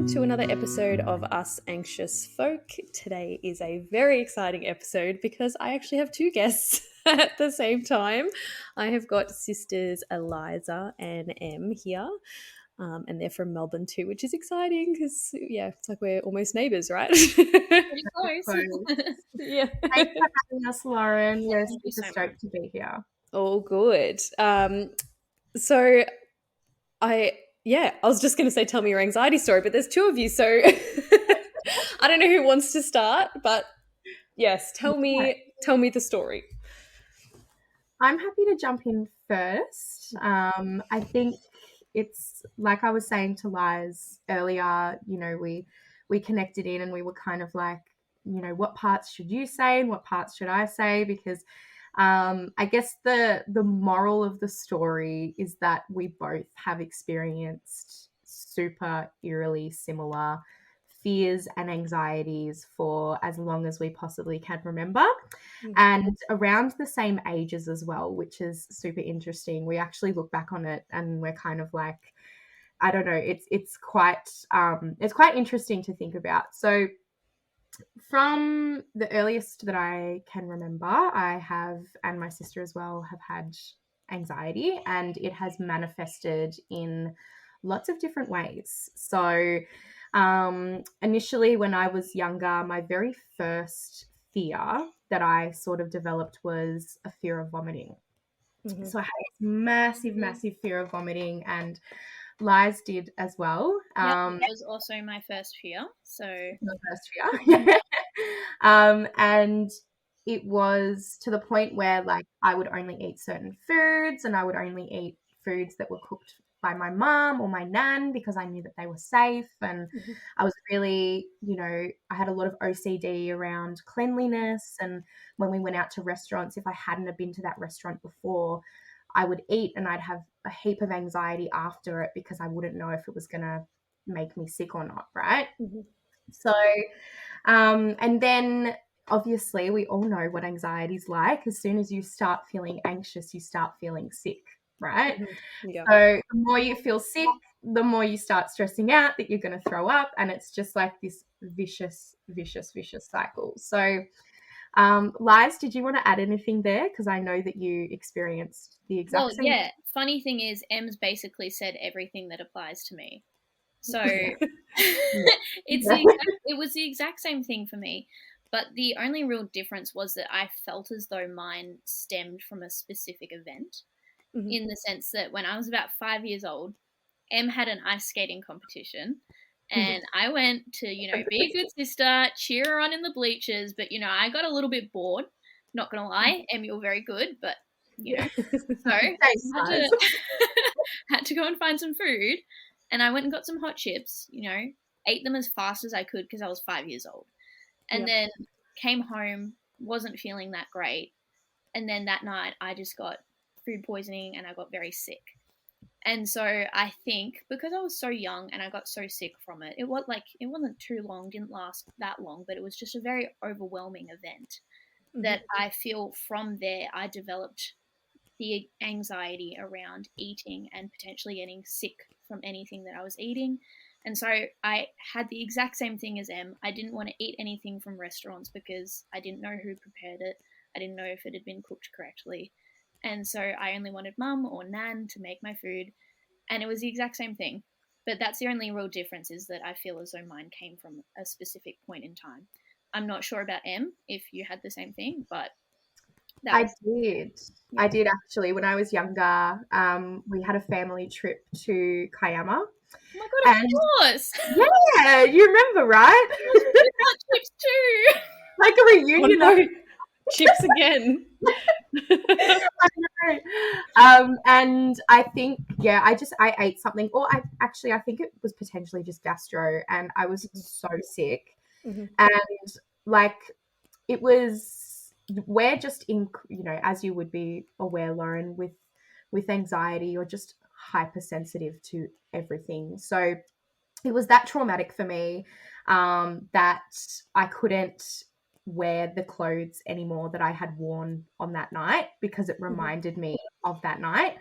to another episode of Us Anxious Folk. Today is a very exciting episode because I actually have two guests at the same time. I have got sisters Eliza and Em here, and they're from Melbourne too, which is exciting because, yeah, it's like we're almost neighbours, right? Pretty close. Yeah. Thanks for having us, Lauren. We're Thank you super so stoked to be here. All good. So I was just going to say, tell me your anxiety story, but there's two of you, so I don't know who wants to start, but yes, tell me the story. I'm happy to jump in first. I think it's like I was saying to Liz earlier, you know, we connected in and we were kind of like, you know, what parts should you say and what parts should I say? Because I guess the moral of the story is that we both have experienced super eerily similar fears and anxieties for as long as we possibly can remember, and around the same ages as well, which is super interesting. We actually look back on it and we're kind of like, I don't know, it's quite interesting to think about. So from the earliest that I can remember, I have, and my sister as well, have had anxiety, and it has manifested in lots of different ways. So initially when I was younger, my very first fear that I sort of developed was a fear of vomiting. So I had this massive fear of vomiting, and Liz did as well. That was also my first fear. So the first fear. And it was to the point where like I would only eat certain foods, and I would only eat foods that were cooked by my mum or my nan because I knew that they were safe. And I was really, you know, I had a lot of OCD around cleanliness, and when we went out to restaurants, if I hadn't have been to that restaurant before, I would eat and I'd have a heap of anxiety after it because I wouldn't know if it was going to make me sick or not, right? So, and then obviously we all know what anxiety is like. As soon as you start feeling anxious, you start feeling sick, right? Yeah. So the more you feel sick, the more you start stressing out that you're going to throw up, and it's just like this vicious cycle. So Liz, did you want to add anything there? Because I know that you experienced the exact same. yeah. Funny thing is, Em's basically said everything that applies to me. So it was the exact same thing for me. But the only real difference was that I felt as though mine stemmed from a specific event, in the sense that when I was about 5 years old, Em had an ice skating competition. And I went to, you know, be a good sister, cheer her on in the bleachers. But, you know, I got a little bit bored. Not going to lie. Em, you're very good. But, you know, so I had to go and find some food. And I went and got some hot chips, you know, ate them as fast as I could because I was 5 years old. And then came home, wasn't feeling that great. And then that night I just got food poisoning and I got very sick. And so I think because I was so young and I got so sick from it, it wasn't too long, didn't last that long, but it was just a very overwhelming event that I feel from there I developed the anxiety around eating and potentially getting sick from anything that I was eating. And so I had the exact same thing as Em. I didn't want to eat anything from restaurants because I didn't know who prepared it. I didn't know if it had been cooked correctly. And so I only wanted mum or nan to make my food. And it was the exact same thing. But that's the only real difference, is that I feel as though mine came from a specific point in time. I'm not sure about Em, if you had the same thing, but I did actually. When I was younger, we had a family trip to Kiama. Oh my God, of course. Yeah, you remember, right? Hot chips too. Like a reunion. Oh, no. Chips again. And I think, I ate something, or I think it was potentially just gastro, and I was so sick. And like, it was, we're just in, you know, as you would be aware, Lauren, with anxiety, you're just hypersensitive to everything. So it was that traumatic for me, that I couldn't wear the clothes anymore that I had worn on that night because it reminded me of that night.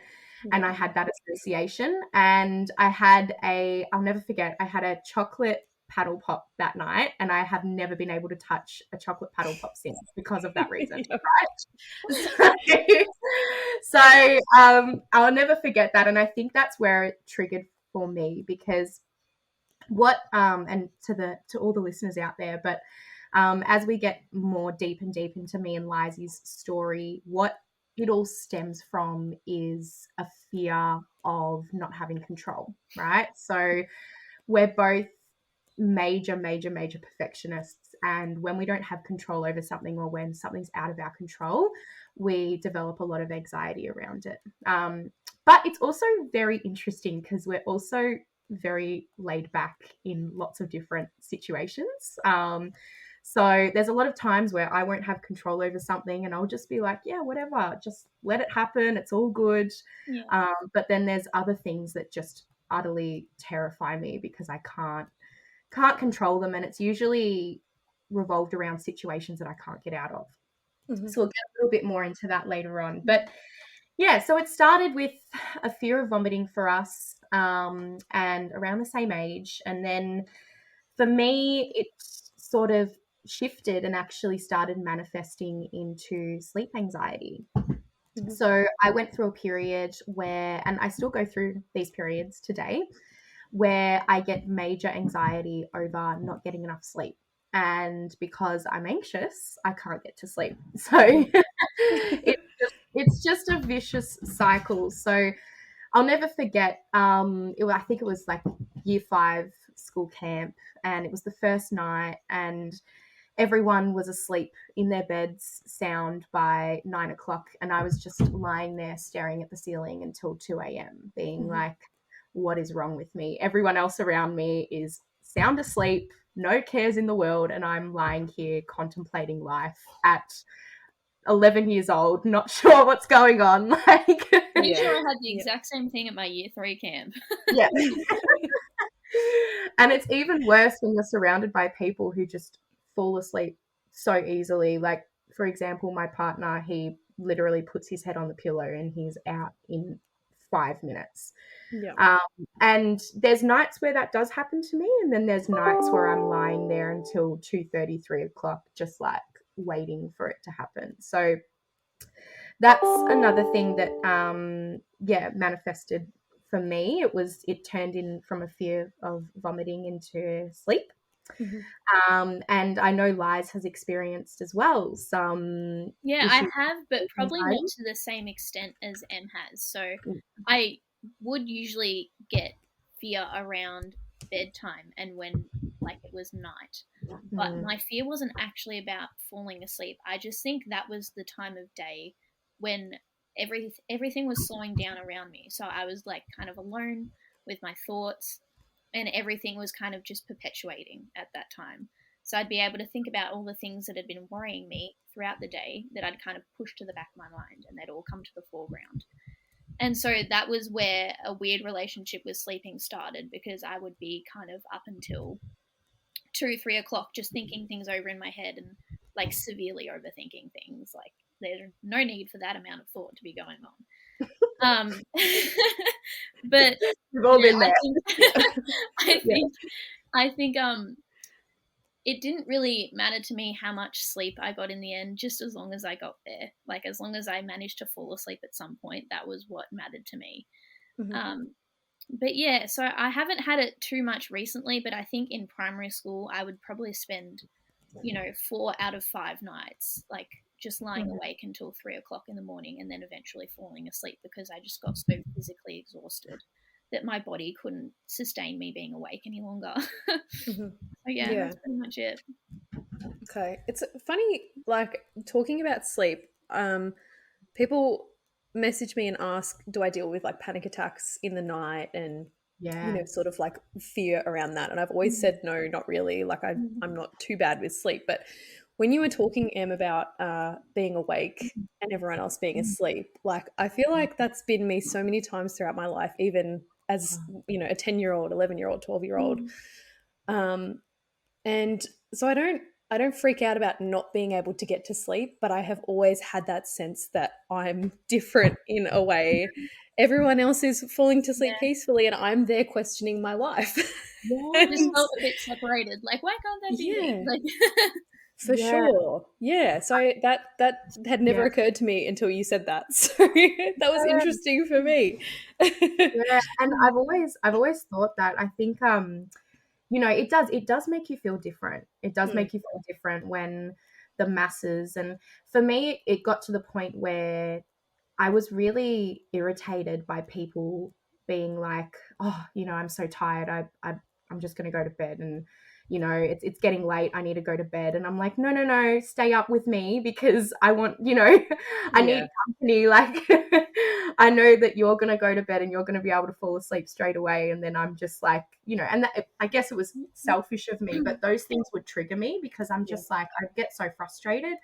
and I had that association. And I'll never forget, I had a chocolate paddle pop that night, and I have never been able to touch a chocolate paddle pop since because of that reason, right? I'll never forget that. And I think that's where it triggered for me, because and to all the listeners out there, but as we get more deep and deep into me and Lizy's story, what it all stems from is a fear of not having control, right? So we're both major perfectionists, and when we don't have control over something, or when something's out of our control, we develop a lot of anxiety around it. But it's also very interesting because we're also very laid back in lots of different situations. So there's a lot of times where I won't have control over something, and I'll just be like, yeah, whatever, just let it happen, it's all good. But then there's other things that just utterly terrify me because I can't control them, and it's usually revolved around situations that I can't get out of. So we'll get a little bit more into that later on. But yeah, so it started with a fear of vomiting for us, and around the same age. And then for me, it sort of shifted and actually started manifesting into sleep anxiety. So I went through a period where, and I still go through these periods today, where I get major anxiety over not getting enough sleep. And because I'm anxious, I can't get to sleep. So it's just a vicious cycle. So I'll never forget, I think it was like year 5 school camp, and it was the first night, and everyone was asleep in their beds sound by 9 o'clock. And I was just lying there staring at the ceiling until 2 a.m. being like, what is wrong with me? Everyone else around me is sound asleep, no cares in the world, and I'm lying here contemplating life at 11 years old, not sure what's going on. Like, I'm sure I had the exact same thing at my year 3 camp. Yeah. And it's even worse when you're surrounded by people who just fall asleep so easily. Like, for example, my partner, he literally puts his head on the pillow and he's out in 5 minutes. And there's nights where that does happen to me, and then there's nights where I'm lying there until 2:30, 3 o'clock, just like waiting for it to happen. So that's another thing that manifested for me. It turned in from a fear of vomiting into sleep. And I know Liz has experienced as well some I have, but probably not to the same extent as Em has. So I would usually get fear around bedtime and when like it was night, but my fear wasn't actually about falling asleep. I just think that was the time of day when everything was slowing down around me, so I was like kind of alone with my thoughts, and everything was kind of just perpetuating at that time. So I'd be able to think about all the things that had been worrying me throughout the day that I'd kind of pushed to the back of my mind, and they'd all come to the foreground. And so that was where a weird relationship with sleeping started, because I would be kind of up until 2, 3 o'clock just thinking things over in my head and like severely overthinking things. Like there's no need for that amount of thought to be going on. But we've all been there. I think it didn't really matter to me how much sleep I got in the end, just as long as I got there. Like as long as I managed to fall asleep at some point, that was what mattered to me. But yeah, so I haven't had it too much recently, but I think in primary school I would probably spend, 4 out of 5 nights like just lying awake until 3 o'clock in the morning, and then eventually falling asleep because I just got so physically exhausted that my body couldn't sustain me being awake any longer. So that's pretty much it. Okay. It's funny, like talking about sleep, people message me and ask, do I deal with like panic attacks in the night and sort of like fear around that? And I've always said no, not really. Like I'm not too bad with sleep. But when you were talking, Em, about being awake and everyone else being asleep, like I feel like that's been me so many times throughout my life, even as a 10-year-old, 11-year-old, 12-year-old. And so I don't freak out about not being able to get to sleep, but I have always had that sense that I'm different in a way. everyone else is falling to sleep Yeah. peacefully and I'm there questioning my life. Just Yes. felt a bit separated. Like, why can't that be me? Yeah, Like, for Yeah. sure. Yeah. So that had never Yeah. occurred to me until you said that. So that was interesting for me. Yeah. And I've always thought that. I think it does make you feel different. It does Mm, make you feel different when the masses, and for me it got to the point where I was really irritated by people being like, "Oh, I'm so tired. I'm just going to go to bed, and it's getting late. I need to go to bed." And I'm like, "No, no, no, stay up with me because I want, I yeah. need company. Like, I know that you're going to go to bed and you're going to be able to fall asleep straight away." And then I'm just like, and I guess it was selfish of me, but those things would trigger me because I'm Yeah. just like, I'd get so frustrated.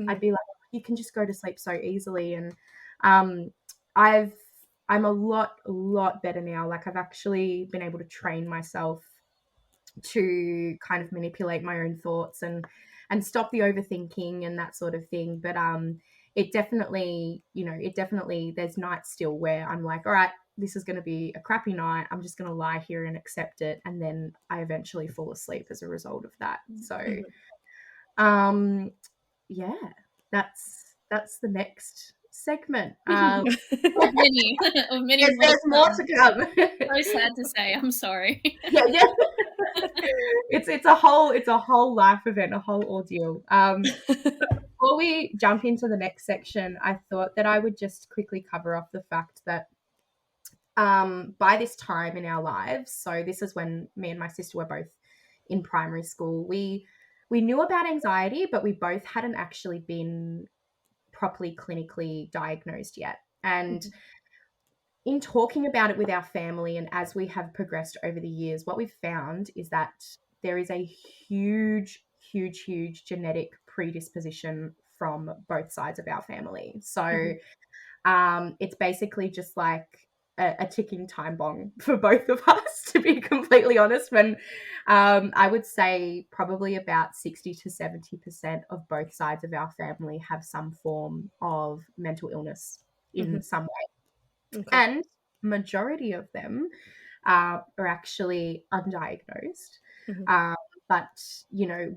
I'd Mhm. be like, "You can just go to sleep so easily." And um, I'm a lot better now. Like, I've actually been able to train myself to kind of manipulate my own thoughts and stop the overthinking and that sort of thing. But it definitely there's nights still where I'm like, all right, this is going to be a crappy night. I'm just going to lie here and accept it, and then I eventually fall asleep as a result of that. So Mhm. um yeah, that's the next segment. of many, of many more There's to more come. to come. So sad to say. I'm sorry. Yeah, yeah. It's a whole life event, a whole ordeal. Before we jump into the next section, I thought that I would just quickly cover off the fact that by this time in our lives, so this is when me and my sister were both in primary school, we knew about anxiety, but we both hadn't actually been properly clinically diagnosed yet. And in talking about it with our family and as we have progressed over the years, what we've found is that there is a huge, huge, huge genetic predisposition from both sides of our family. So Mhm. it's basically just like a ticking time bomb for both of us, to be completely honest. When I would say probably about 60 to 70% of both sides of our family have some form of mental illness in Mhm. some way, Okay. and majority of them are actually undiagnosed. Mhm. Um, but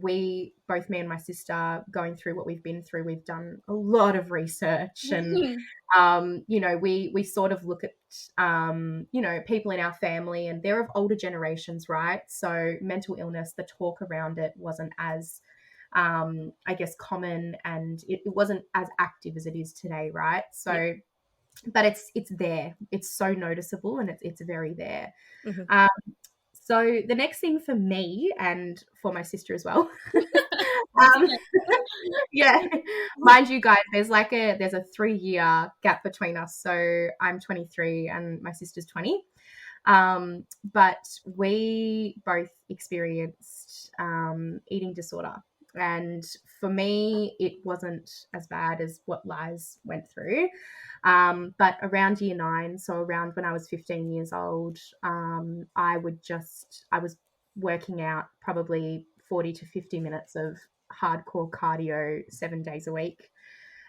we both, me and my sister, going through what we've been through, we've done a lot of research, and we sort of look at people in our family, and they're of older generations, right? So mental illness, the talk around it wasn't as I guess common, and it wasn't as active as it is today, right? Yeah. So but it's there. It's so noticeable, and it's very there. Mhm. Um, so the next thing for me and for my sister as well, Once um, again. yeah, mind you, guys, there's a 3-year gap between us. So I'm 23 and my sister's 20. But we both experienced eating disorder. And for me, it wasn't as bad as what Liz went through. But around year 9, so around when I was 15 years old, I was working out probably 40 to 50 minutes of hardcore cardio 7 days a week,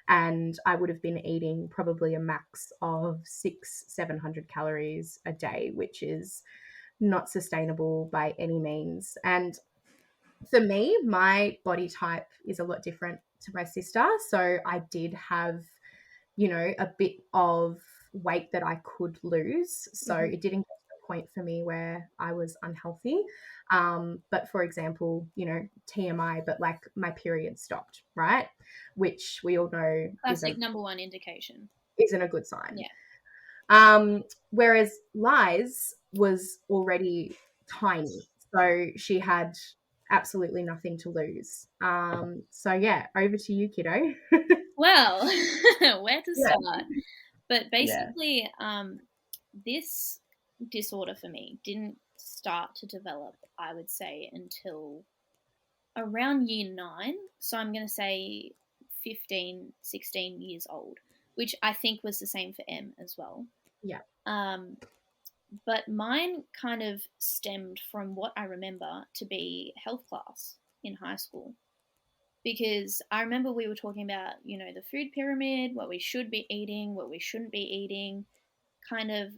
and I would have been eating probably a max of 700 calories a day, which is not sustainable by any means. And for me, my body type is a lot different to my sister. So I did have, a bit of weight that I could lose. So Mhm. it didn't get to the point for me where I was unhealthy. But for example, TMI, but like my period stopped, right? Which we all know Classic number one indication. isn't a good sign. Yeah. Whereas Liz was already tiny, so she had absolutely nothing to lose. So yeah, over to you, kiddo. Well, where to Yeah, start? But yeah, basically, this disorder for me didn't start to develop, I would say, until around year 9. So I'm going to say 15, 16 years old, which I think was the same for Em as well. yeah. Um, but mine kind of stemmed from what I remember to be health class in high school. Because I remember we were talking about, the food pyramid, what we should be eating, what we shouldn't be eating, kind of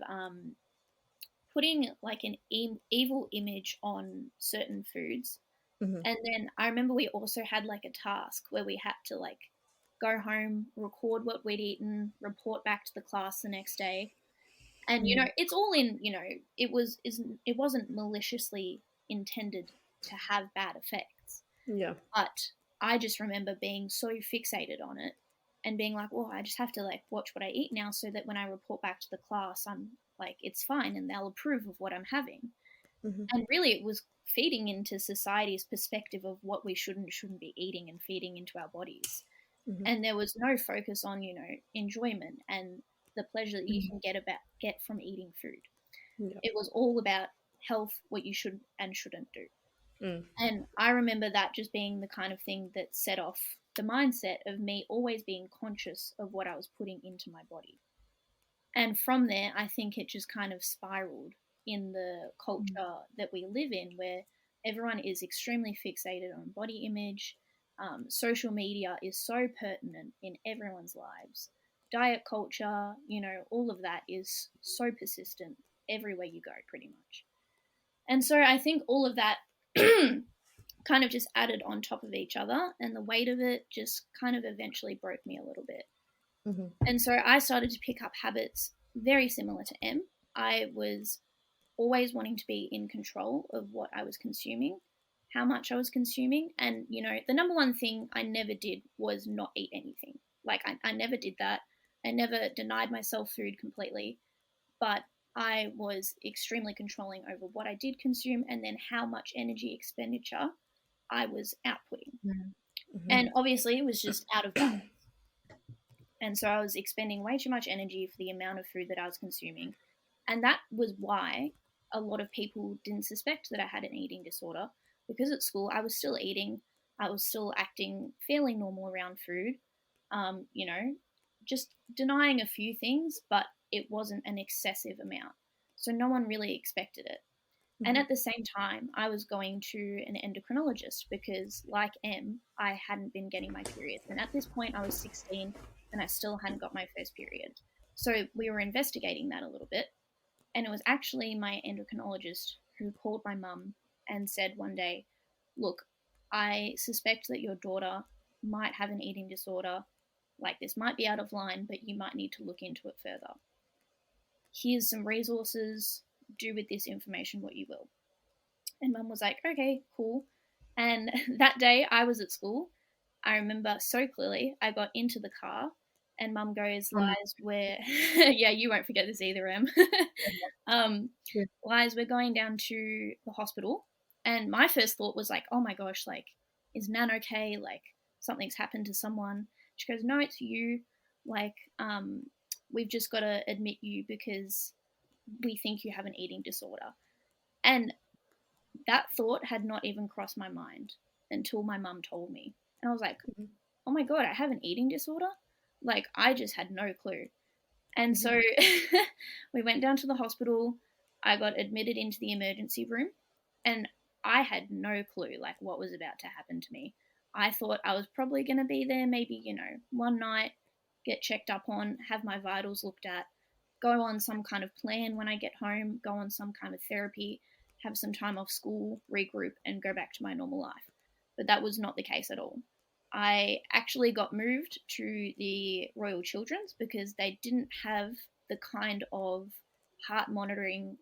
putting like an evil image on certain foods. Mm-hmm. And then I remember we also had like a task where we had to like go home, record what we'd eaten, report back to the class the next day. And you know, it's all in, you know, it wasn't maliciously intended to have bad effects. Yeah. But I just remember being so fixated on it and being like, well, I just have to like watch what I eat now so that when I report back to the class, I'm like, it's fine and they'll approve of what I'm having. Mm-hmm. And really, it was feeding into society's perspective of what we should and shouldn't be eating and feeding into our bodies. Mm-hmm. And there was no focus on, you know, enjoyment and the pleasure that you can get from eating food. Yeah. It was all about health, what you should and shouldn't do. Mm. And I remember that just being the kind of thing that set off the mindset of me always being conscious of what I was putting into my body. And from there, I think it just kind of spiraled in the culture that we live in, where everyone is extremely fixated on body image. Social media is so pertinent in everyone's lives. Diet culture, you know, all of that is so persistent everywhere you go, pretty much. And so I think all of that kind of just added on top of each other, and the weight of it just kind of eventually broke me a little bit. Mm-hmm. And so I started to pick up habits very similar to Em. I was always wanting to be in control of what I was consuming, how much I was consuming. And, you know, the number one thing I never did was not eat anything. Like, I never did that. I never denied myself food completely, but I was extremely controlling over what I did consume and then how much energy expenditure I was outputting. Mm-hmm. And obviously, it was just out of balance. And so I was expending way too much energy for the amount of food that I was consuming. And that was why a lot of people didn't suspect that I had an eating disorder, because at school I was still eating, I was still acting fairly normal around food, you know, just denying a few things, but it wasn't an excessive amount. So no one really expected it. And at the same time, I was going to an endocrinologist because, like Em, I hadn't been getting my periods. And at this point, I was 16 and I still hadn't got my first period. So we were investigating that a little bit. And it was actually my endocrinologist who called my mum and said one day, look, I suspect that your daughter might have an eating disorder. Like, this might be out of line, but you might need to look into it further. Here's some resources. Do with this information what you will. And mum was like, okay, cool. And that day I was at school. I remember so clearly. I got into the car and mum goes, Liz, yeah, you won't forget this either, Em. Liz, we're going down to the hospital. And my first thought was like, oh my gosh, like, is Nan okay? Like, something's happened to someone. She goes, no, it's you. Like, we've just got to admit you because we think you have an eating disorder. And that thought had not even crossed my mind until my mum told me. And I was like, oh my God, I have an eating disorder? Like, I just had no clue. And so we went down to the hospital. I got admitted into the emergency room and I had no clue, like, what was about to happen to me. I thought I was probably going to be there maybe, you know, one night, get checked up on, have my vitals looked at, go on some kind of plan when I get home, go on some kind of therapy, have some time off school, regroup, and go back to my normal life. But that was not the case at all. I actually got moved to the Royal Children's because they didn't have the kind of heart monitoring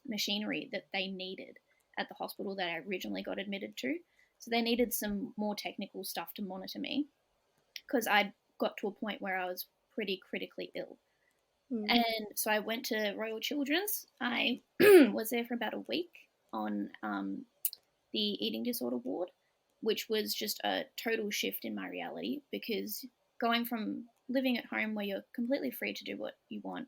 machinery that they needed at the hospital that I originally got admitted to. So they needed some more technical stuff to monitor me because I got to a point where I was pretty critically ill. And so I went to Royal Children's. I was there for about a week on the eating disorder ward, which was just a total shift in my reality because going from living at home where you're completely free to do what you want,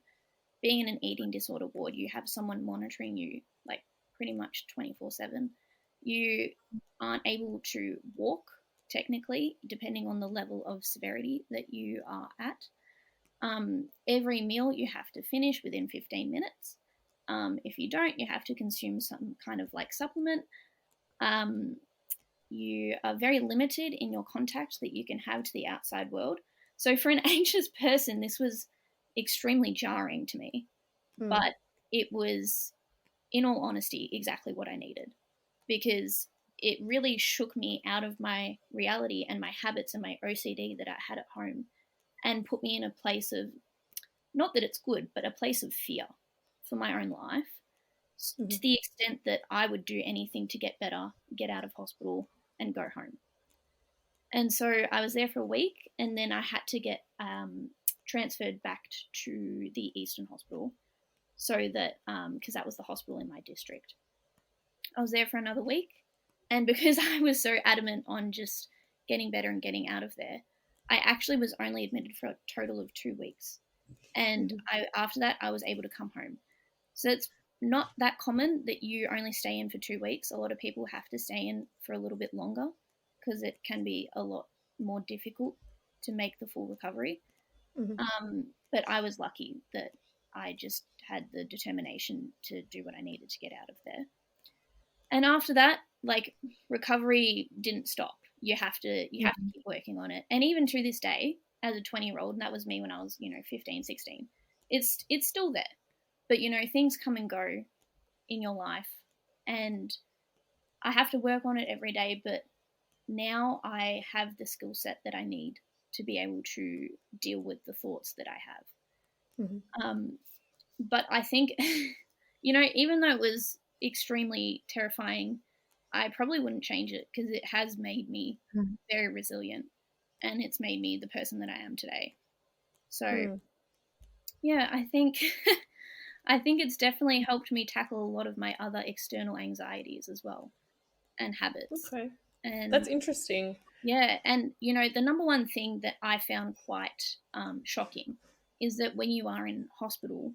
being in an eating disorder ward, you have someone monitoring you like pretty much 24/7. You aren't able to walk technically, depending on the level of severity that you are at. Every meal you have to finish within 15 minutes. If you don't, you have to consume some kind of like supplement. You are very limited in your contact that you can have to the outside world. So for an anxious person, this was extremely jarring to me. But it was, in all honesty, exactly what I needed, because it really shook me out of my reality and my habits and my OCD that I had at home, and put me in a place of, not that it's good, but a place of fear for my own life, to the extent that I would do anything to get better, get out of hospital, and go home. And so I was there for a week, and then I had to get transferred back to the Eastern Hospital, so that, because that was the hospital in my district. I was there for another week, and because I was so adamant on just getting better and getting out of there, I actually was only admitted for a total of 2 weeks. And after that, I was able to come home. So it's not that common that you only stay in for 2 weeks. A lot of people have to stay in for a little bit longer, because it can be a lot more difficult to make the full recovery. But I was lucky that I just had the determination to do what I needed to get out of there. And after that, like, recovery didn't stop. You have to keep working on it. And even to this day, as a 20-year-old, and that was me when I was, 15, 16, it's still there. But, things come and go in your life, and I have to work on it every day. But now I have the skill set that I need to be able to deal with the thoughts that I have. But I think, even though it was extremely terrifying, I probably wouldn't change it, because it has made me very resilient, and it's made me the person that I am today. So, yeah, I think it's definitely helped me tackle a lot of my other external anxieties as well, and habits. Okay. And that's interesting. Yeah, and the number one thing that I found quite shocking is that when you are in hospital,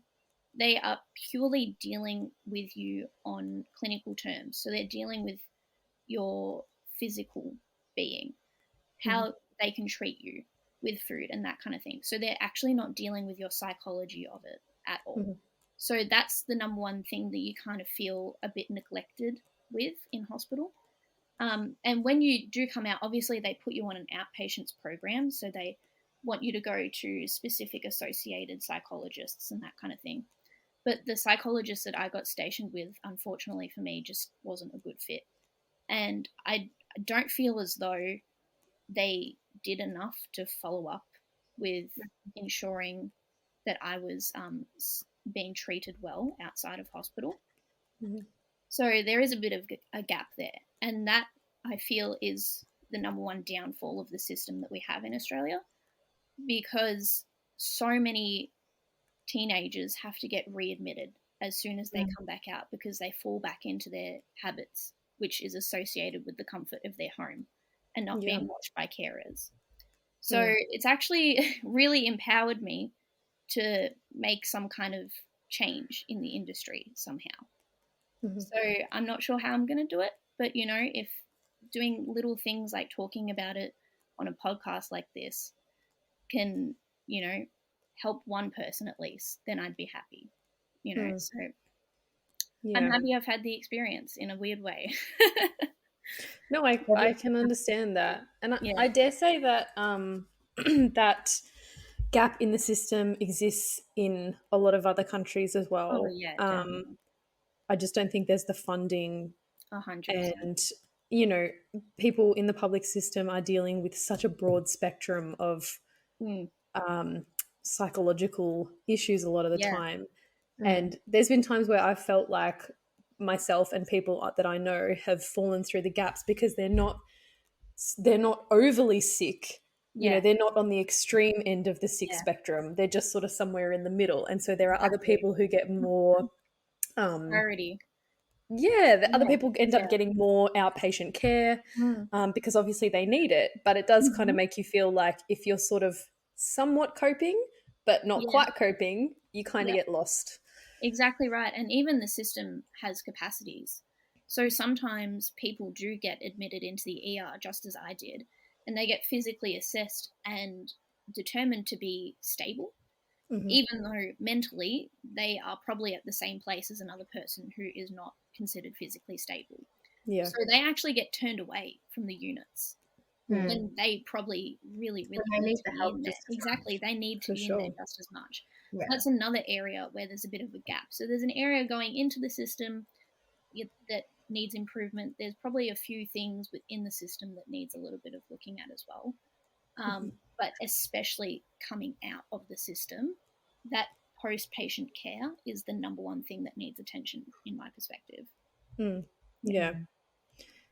they are purely dealing with you on clinical terms. So they're dealing with your physical being, how they can treat you with food and that kind of thing. So they're actually not dealing with your psychology of it at all. So that's the number one thing that you kind of feel a bit neglected with in hospital. And when you do come out, obviously they put you on an outpatients program. So they want you to go to specific associated psychologists and that kind of thing. But the psychologist that I got stationed with, unfortunately for me, just wasn't a good fit. And I don't feel as though they did enough to follow up with ensuring that I was being treated well outside of hospital. So there is a bit of a gap there. And that, I feel, is the number one downfall of the system that we have in Australia, because so many teenagers have to get readmitted as soon as they come back out, because they fall back into their habits, which is associated with the comfort of their home and not being watched by carers. So it's actually really empowered me to make some kind of change in the industry somehow. So I'm not sure how I'm going to do it, but if doing little things like talking about it on a podcast like this can, help one person at least, then I'd be happy, So I'm happy I've had the experience in a weird way. No, I can understand that. And I dare say that that gap in the system exists in a lot of other countries as well. Oh, yeah, definitely. I just don't think there's the funding 100%. And, people in the public system are dealing with such a broad spectrum of psychological issues a lot of the time. And there's been times where I've felt like myself and people that I know have fallen through the gaps because they're not overly sick. They're not on the extreme end of the sick spectrum. They're just sort of somewhere in the middle. And so there are other people who get more priority. The other people end up getting more outpatient care because obviously they need it. But it does kind of make you feel like if you're sort of somewhat coping but not quite coping, you kind of get lost. Exactly right. And even the system has capacities. So sometimes people do get admitted into the ER, just as I did, and they get physically assessed and determined to be stable, even though mentally they are probably at the same place as another person who is not considered physically stable. So they actually get turned away from the units. And they probably really, really they need to the be help in there. just as Exactly. much. They need to be in there just as much. Yeah. That's another area where there's a bit of a gap. So there's an area going into the system that needs improvement. There's probably a few things within the system that needs a little bit of looking at as well. But especially coming out of the system, that post-patient care is the number one thing that needs attention in my perspective. Yeah.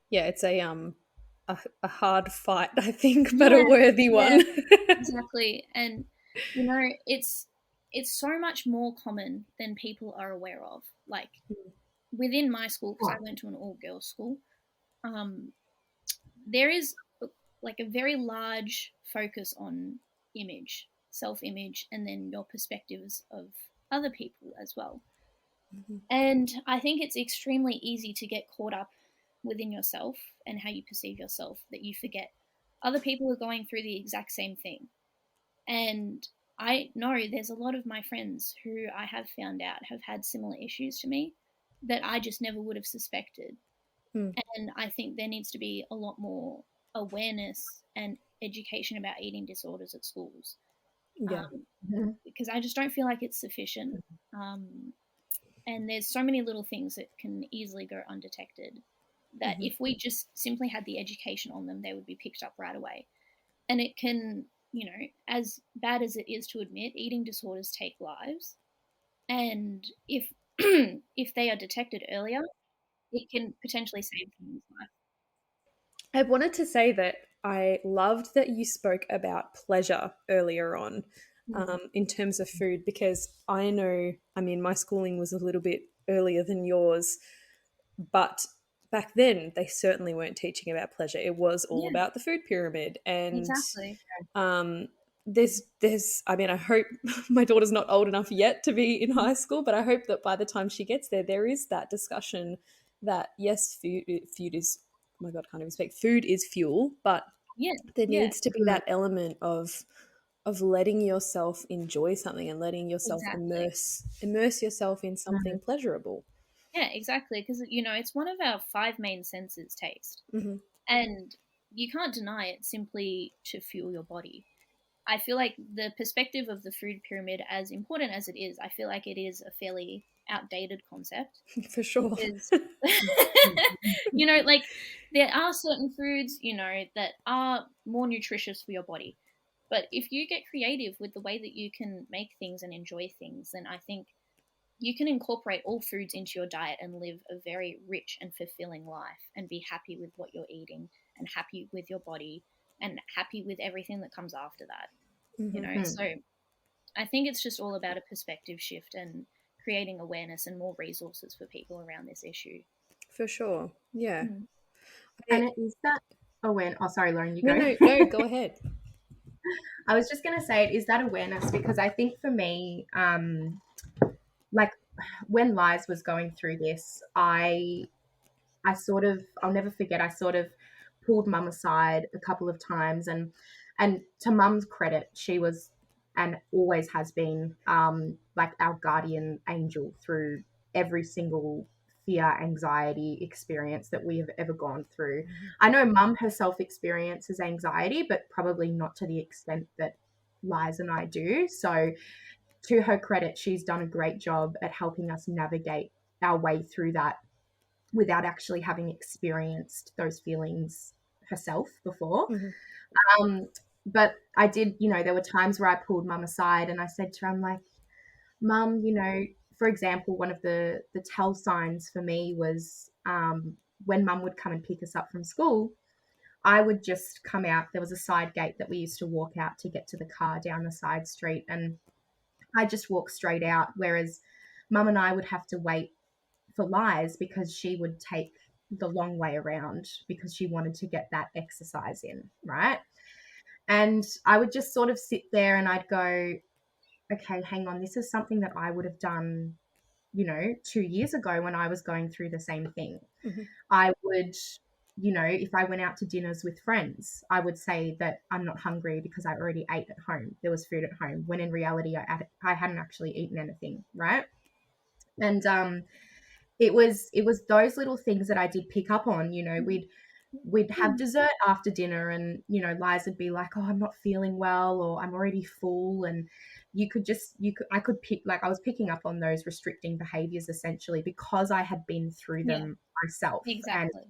Yeah, it's a hard fight, I think, but a worthy one. Exactly. And you know, it's so much more common than people are aware of. Like within my school, because I went to an all-girls school, there is like a very large focus on image, self-image, and then your perspectives of other people as well. And I think it's extremely easy to get caught up within yourself and how you perceive yourself that you forget other people are going through the exact same thing. And I know there's a lot of my friends who I have found out have had similar issues to me that I just never would have suspected. And I think there needs to be a lot more awareness and education about eating disorders at schools. Because I just don't feel like it's sufficient. And there's so many little things that can easily go undetected that if we just simply had the education on them, they would be picked up right away. And it can, you know, as bad as it is to admit, eating disorders take lives. And if if they are detected earlier, it can potentially save someone's life. I wanted to say that I loved that you spoke about pleasure earlier on in terms of food, because I know, I mean, my schooling was a little bit earlier than yours, but back then they certainly weren't teaching about pleasure. It was all about the food pyramid. And Exactly. there's I mean, I hope my daughter's not old enough yet to be in high school, but I hope that by the time she gets there, there is that discussion that yes, food is, oh my god, I can't even speak, food is fuel, but there needs to be that element of letting yourself enjoy something and letting yourself immerse yourself in something pleasurable. Yeah, exactly. Because, you know, it's one of our 5 main senses, taste. And you can't deny it simply to fuel your body. I feel like the perspective of the food pyramid, as important as it is, I feel like it is a fairly outdated concept. For sure. Because, you know, like there are certain foods, you know, that are more nutritious for your body. But if you get creative with the way that you can make things and enjoy things, then I think you can incorporate all foods into your diet and live a very rich and fulfilling life and be happy with what you're eating and happy with your body and happy with everything that comes after that. You know, so I think it's just all about a perspective shift and creating awareness and more resources for people around this issue. For sure. Yeah. And it is that awareness. Oh, sorry, Lauren, you go. No, go ahead. I was just going to say it is that awareness, because I think for me, like when Liz was going through this, I sort of, I'll never forget, I sort of pulled Mum aside a couple of times, and to Mum's credit, she was and always has been like our guardian angel through every single fear, anxiety experience that we have ever gone through. I know Mum herself experiences anxiety, but probably not to the extent that Liz and I do. So to her credit, she's done a great job at helping us navigate our way through that without actually having experienced those feelings herself before. But I did, you know, there were times where I pulled Mum aside and I said to her, I'm like, Mum, you know, for example, one of the tell signs for me was when Mum would come and pick us up from school, I would just come out. There was a side gate that we used to walk out to get to the car down the side street, and I just walk straight out, whereas Mum and I would have to wait for Liz because she would take the long way around because she wanted to get that exercise in, right? And I would just sort of sit there and I'd go, okay, hang on, this is something that I would have done, you know, 2 years ago when I was going through the same thing. I would, you know, if I went out to dinners with friends, I would say that I'm not hungry because I already ate at home. There was food at home, when in reality I hadn't actually eaten anything, right? And it was those little things that I did pick up on. You know, we'd have dessert after dinner, and Liz would be like, oh, I'm not feeling well, or I'm already full. And I could pick, like, I was picking up on those restricting behaviors essentially because I had been through Yeah, them myself. And exactly.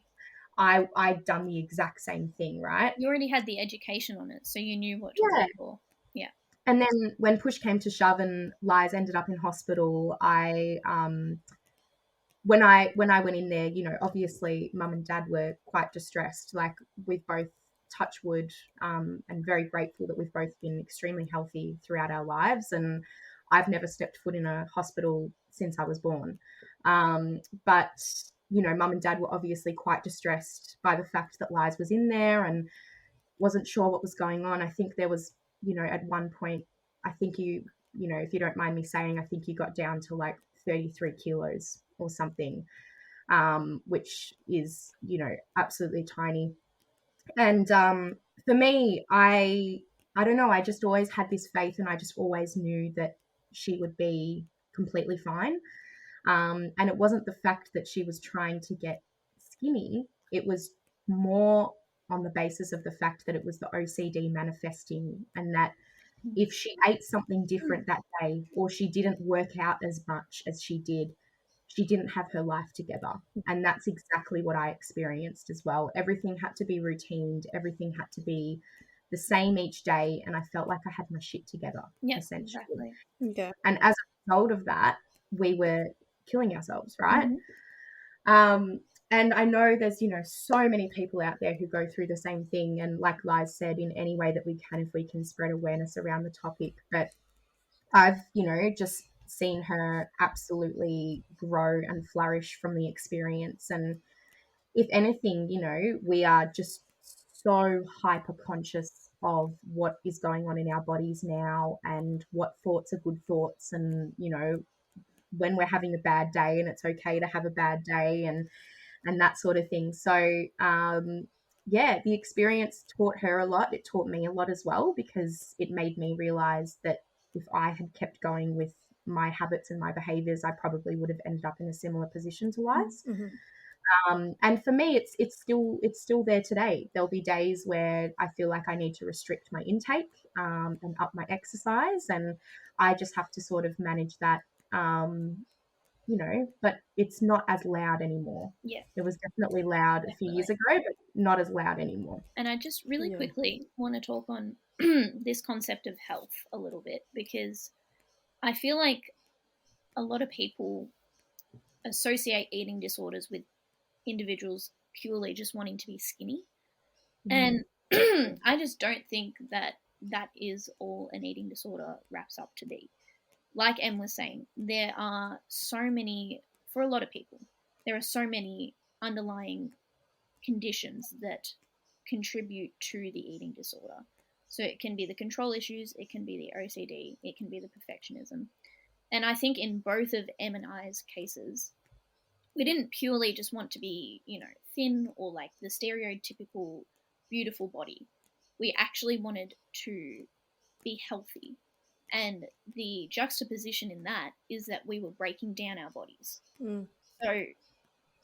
I'd done the exact same thing, right? You already had the education on it, so you knew what to Yeah. look for. Yeah. And then when push came to shove and Liz ended up in hospital, when I went in there, obviously mum and dad were quite distressed. Like, we've both, touch wood, and very grateful that we've both been extremely healthy throughout our lives. And I've never stepped foot in a hospital since I was born. But mum and dad were obviously quite distressed by the fact that Liz was in there and wasn't sure what was going on. I think there was, at one point, I think if you don't mind me saying, I think you got down to like 33 kilos or something, which is, absolutely tiny. And for me, I don't know, I just always had this faith, and I just always knew that she would be completely fine. And it wasn't the fact that she was trying to get skinny, it was more on the basis of the fact that it was the OCD manifesting, and that if she ate something different that day, or she didn't work out as much as she did, she didn't have her life together. And that's exactly what I experienced as well. Everything had to be routined, everything had to be the same each day, and I felt like I had my shit together, Yeah, essentially. exactly. Yeah. And as a result of that, we were killing ourselves, right? And I know there's, so many people out there who go through the same thing. And like Liz said, in any way that we can, if we can spread awareness around the topic. But I've, just seen her absolutely grow and flourish from the experience. And if anything, we are just so hyper conscious of what is going on in our bodies now, and what thoughts are good thoughts, and, when we're having a bad day, and it's okay to have a bad day, and that sort of thing. So, yeah, the experience taught her a lot. It taught me a lot as well, because it made me realize that if I had kept going with my habits and my behaviors, I probably would have ended up in a similar position to Liz. And for me, it's still there today. There'll be days where I feel like I need to restrict my intake, and up my exercise, and I just have to sort of manage that. But it's not as loud anymore. Yeah, It was definitely loud a few years ago, but not as loud anymore. And I just really quickly want to talk on this concept of health a little bit, because I feel like a lot of people associate eating disorders with individuals purely just wanting to be skinny. And I just don't think that that is all an eating disorder wraps up to be. Like Em was saying, there are so many, for a lot of people, there are so many underlying conditions that contribute to the eating disorder. So it can be the control issues, it can be the OCD, it can be the perfectionism. And I think in both of Em and I's cases, we didn't purely just want to be, thin or like the stereotypical beautiful body. We actually wanted to be healthy. And the juxtaposition in that is that we were breaking down our bodies. So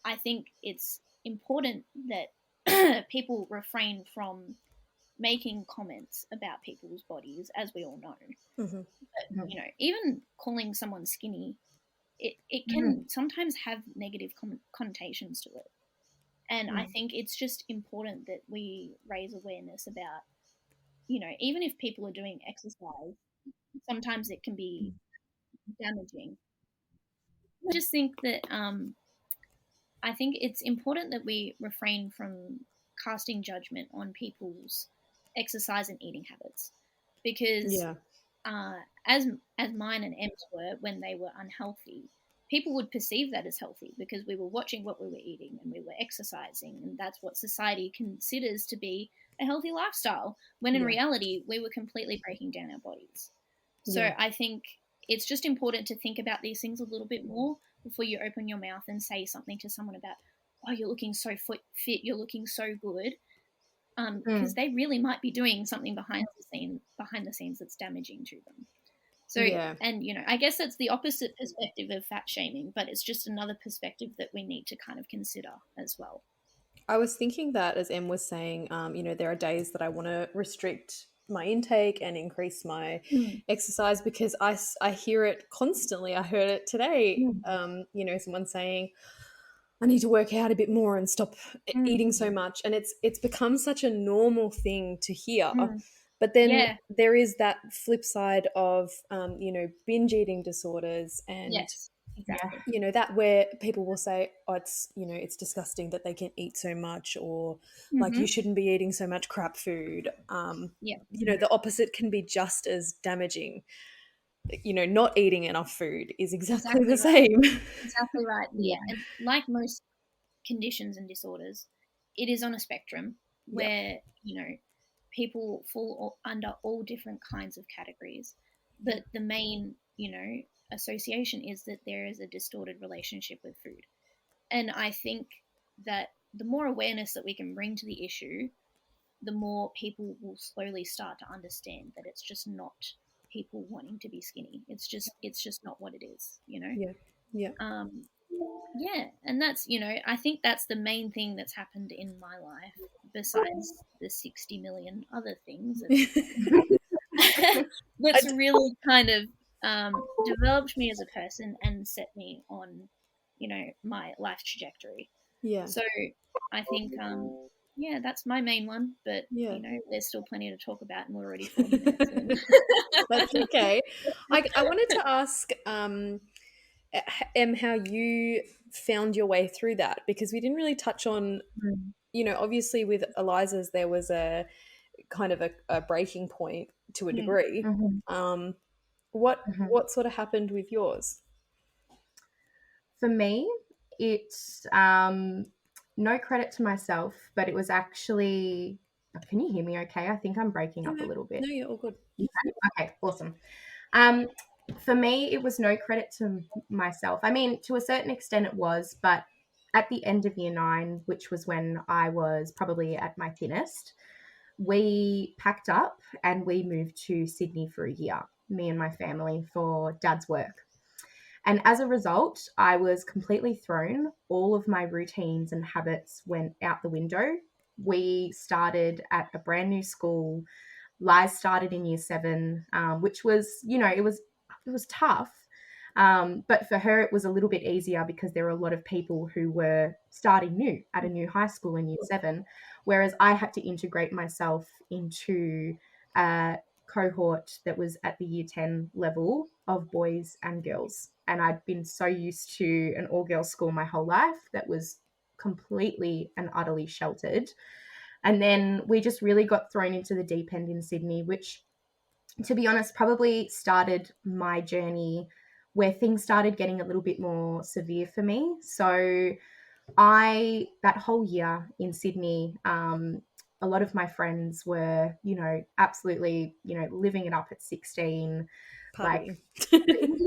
I think it's important that people refrain from making comments about people's bodies, as we all know. But, even calling someone skinny, it can sometimes have negative connotations to it. And I think it's just important that we raise awareness about, even if people are doing exercise, sometimes it can be damaging. I just think that I think it's important that we refrain from casting judgment on people's exercise and eating habits, because as mine and Em's were when they were unhealthy, people would perceive that as healthy because we were watching what we were eating and we were exercising, and that's what society considers to be a healthy lifestyle, when in reality we were completely breaking down our bodies. So I think it's just important to think about these things a little bit more before you open your mouth and say something to someone about, oh, you're looking so fit, you're looking so good, because they really might be doing something behind the scenes that's damaging to them. So, and I guess that's the opposite perspective of fat shaming, but it's just another perspective that we need to kind of consider as well. I was thinking that as Em was saying, there are days that I want to restrict my intake and increase my Mm. exercise because I hear it constantly. I heard it today. Mm. Someone saying, I need to work out a bit more and stop Mm. eating so much. And it's become such a normal thing to hear. Mm. But then Yeah. there is that flip side of, binge eating disorders and Yes. Exactly. that where people will say, oh, it's disgusting that they can eat so much, or like you Mm-hmm. shouldn't be eating so much crap food. Yeah. The opposite can be just as damaging. Not eating enough food is exactly the Exactly right. same. Exactly right. Yeah. And like most conditions and disorders, it is on a spectrum Yep. where, people fall under all different kinds of categories. But the main, association is that there is a distorted relationship with food. And I think that the more awareness that we can bring to the issue, the more people will slowly start to understand that it's just not people wanting to be skinny. It's just not what it is. Yeah. Yeah. Um, yeah, and that's, I think that's the main thing that's happened in my life, besides the 60 million other things that's really kind of developed me as a person and set me on, my life trajectory. Yeah. So I think, yeah, that's my main one, but, Yeah. there's still plenty to talk about, and we're already 40 minutes in. That's okay. I wanted to ask, Em, how you found your way through that, because we didn't really touch on, Mm. obviously with Eliza's, there was a kind of a breaking point to a Mm. degree. Mhm. What Mhm. what sort of happened with yours? For me, it's no credit to myself, but it was actually. Can you hear me okay? I think I'm breaking up a No, little bit. no, you're all good. You can? Okay, awesome. Um, for me, it was no credit to myself. I mean, to a certain extent, it was, but at the end of year 9, which was when I was probably at my thinnest, we packed up and we moved to Sydney for a year, me and my family, for dad's work. And as a result, I was completely thrown. All of my routines and habits went out the window. We started at a brand new school. Lies started in year 7, which was, it was tough. But for her, it was a little bit easier because there were a lot of people who were starting new at a new high school in year 7, whereas I had to integrate myself into a cohort that was at the year 10 level of boys and girls. And I'd been so used to an all girls school my whole life that was completely and utterly sheltered. And then we just really got thrown into the deep end in Sydney, which, to be honest, probably started my journey where things started getting a little bit more severe for me. So that whole year in Sydney, a lot of my friends were, absolutely, living it up at 16, like, Partying.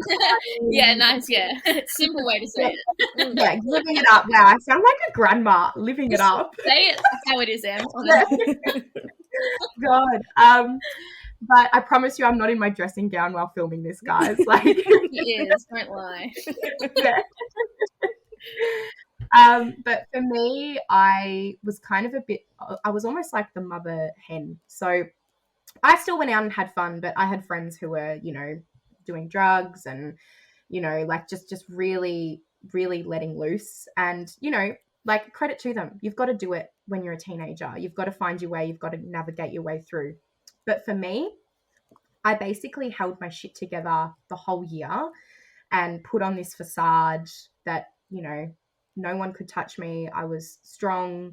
Yeah, nice. Yeah, simple way to say it. yeah, living it up. Wow, I sound like a grandma living it Just up. say it how it is, Em. Yeah, Honestly. God. But I promise you, I'm not in my dressing gown while filming this, guys. Like, He is. Don't lie. yeah. But for me, I was kind of I was almost like the mother hen. So I still went out and had fun, but I had friends who were, doing drugs and, like just really, really letting loose. And, like, credit to them. You've got to do it when you're a teenager. You've got to find your way. You've got to navigate your way through. But for me, I basically held my shit together the whole year and put on this facade that, no one could touch me. I was strong.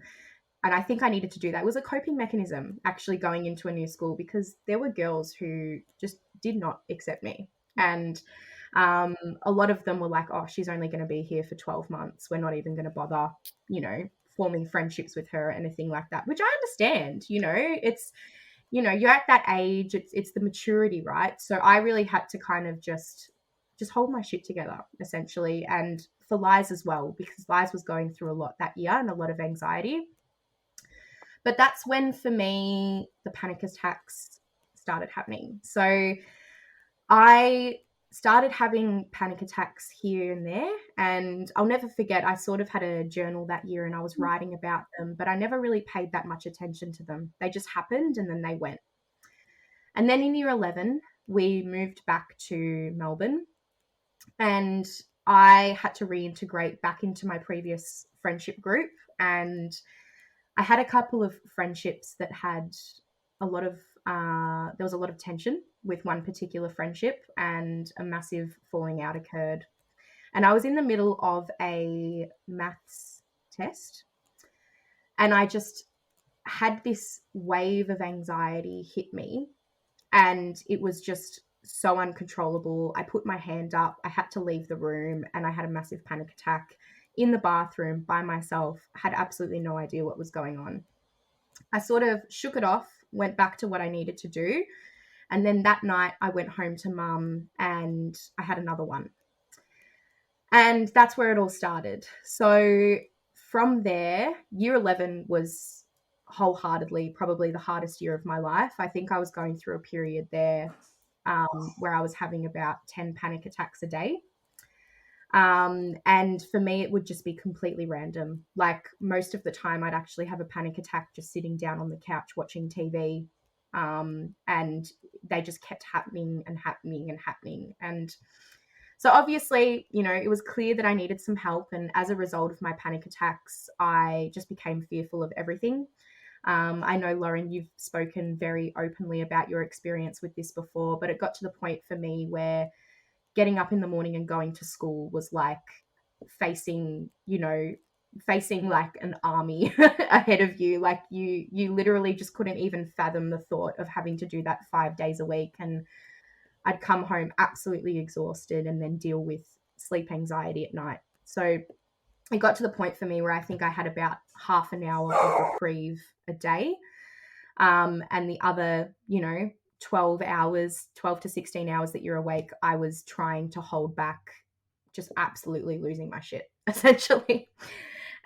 And I think I needed to do that. It was a coping mechanism, actually, going into a new school, because there were girls who just did not accept me. And a lot of them were like, oh, she's only going to be here for 12 months. We're not even going to bother, forming friendships with her or anything like that, which I understand. It's, you're at that age. It's the maturity, right? So I really had to kind of just hold my shit together, essentially. And for Lies as well, because Lies was going through a lot that year and a lot of anxiety. But that's when, for me, the panic attacks started happening. So I started having panic attacks here and there. And I'll never forget, I sort of had a journal that year and I was writing about them, but I never really paid that much attention to them. They just happened and then they went. And then in year 11, we moved back to Melbourne and I had to reintegrate back into my previous friendship group. And I had a couple of friendships that had a lot of, there was a lot of tension with one particular friendship and a massive falling out occurred. And I was in the middle of a maths test and I just had this wave of anxiety hit me and it was just so uncontrollable. I put my hand up, I had to leave the room, and I had a massive panic attack in the bathroom by myself. I had absolutely no idea what was going on. I sort of shook it off, went back to what I needed to do, and then that night I went home to mum and I had another one. And that's where it all started. So from there, year 11 was wholeheartedly probably the hardest year of my life. I think I was going through a period there where I was having about 10 panic attacks a day. And for me, it would just be completely random. Like most of the time, I'd actually have a panic attack just sitting down on the couch watching TV. And they just kept happening and happening and happening. And so obviously, you know, it was clear that I needed some help. And as a result of my panic attacks, I just became fearful of everything. I know, Lauren, you've spoken very openly about your experience with this before, but it got to the point for me where getting up in the morning and going to school was like facing like an army ahead of you. Like you literally just couldn't even fathom the thought of having to do that 5 days a week. And I'd come home absolutely exhausted and then deal with sleep anxiety at night. So it got to the point for me where I think I had about half an hour of reprieve a day. And the other, 12 to 16 hours that you're awake, I was trying to hold back, just absolutely losing my shit, essentially.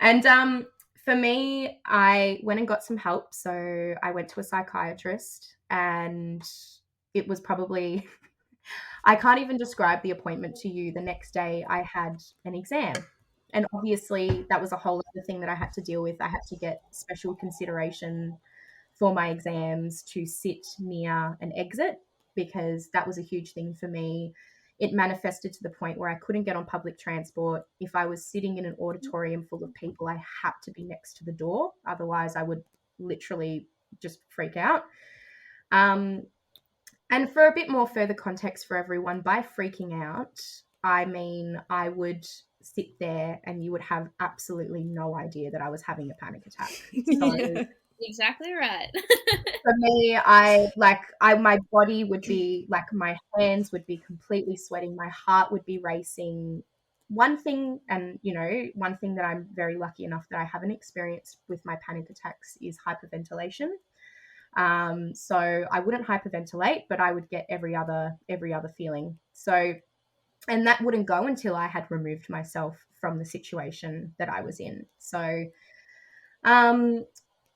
And for me, I went and got some help. So I went to a psychiatrist and it was probably, I can't even describe the appointment to you. The next day I had an exam. And obviously that was a whole other thing that I had to deal with. I had to get special consideration for my exams to sit near an exit because that was a huge thing for me. It manifested to the point where I couldn't get on public transport. If I was sitting in an auditorium full of people, I had to be next to the door. Otherwise, I would literally just freak out. And for a bit more further context for everyone, by freaking out, I mean I would sit there and you would have absolutely no idea that I was having a panic attack. So, yeah. Exactly right. For me, my body would be like, my hands would be completely sweating. My heart would be racing. One thing that I'm very lucky enough that I haven't experienced with my panic attacks is hyperventilation. So I wouldn't hyperventilate, but I would get every other feeling. So, and that wouldn't go until I had removed myself from the situation that I was in. So,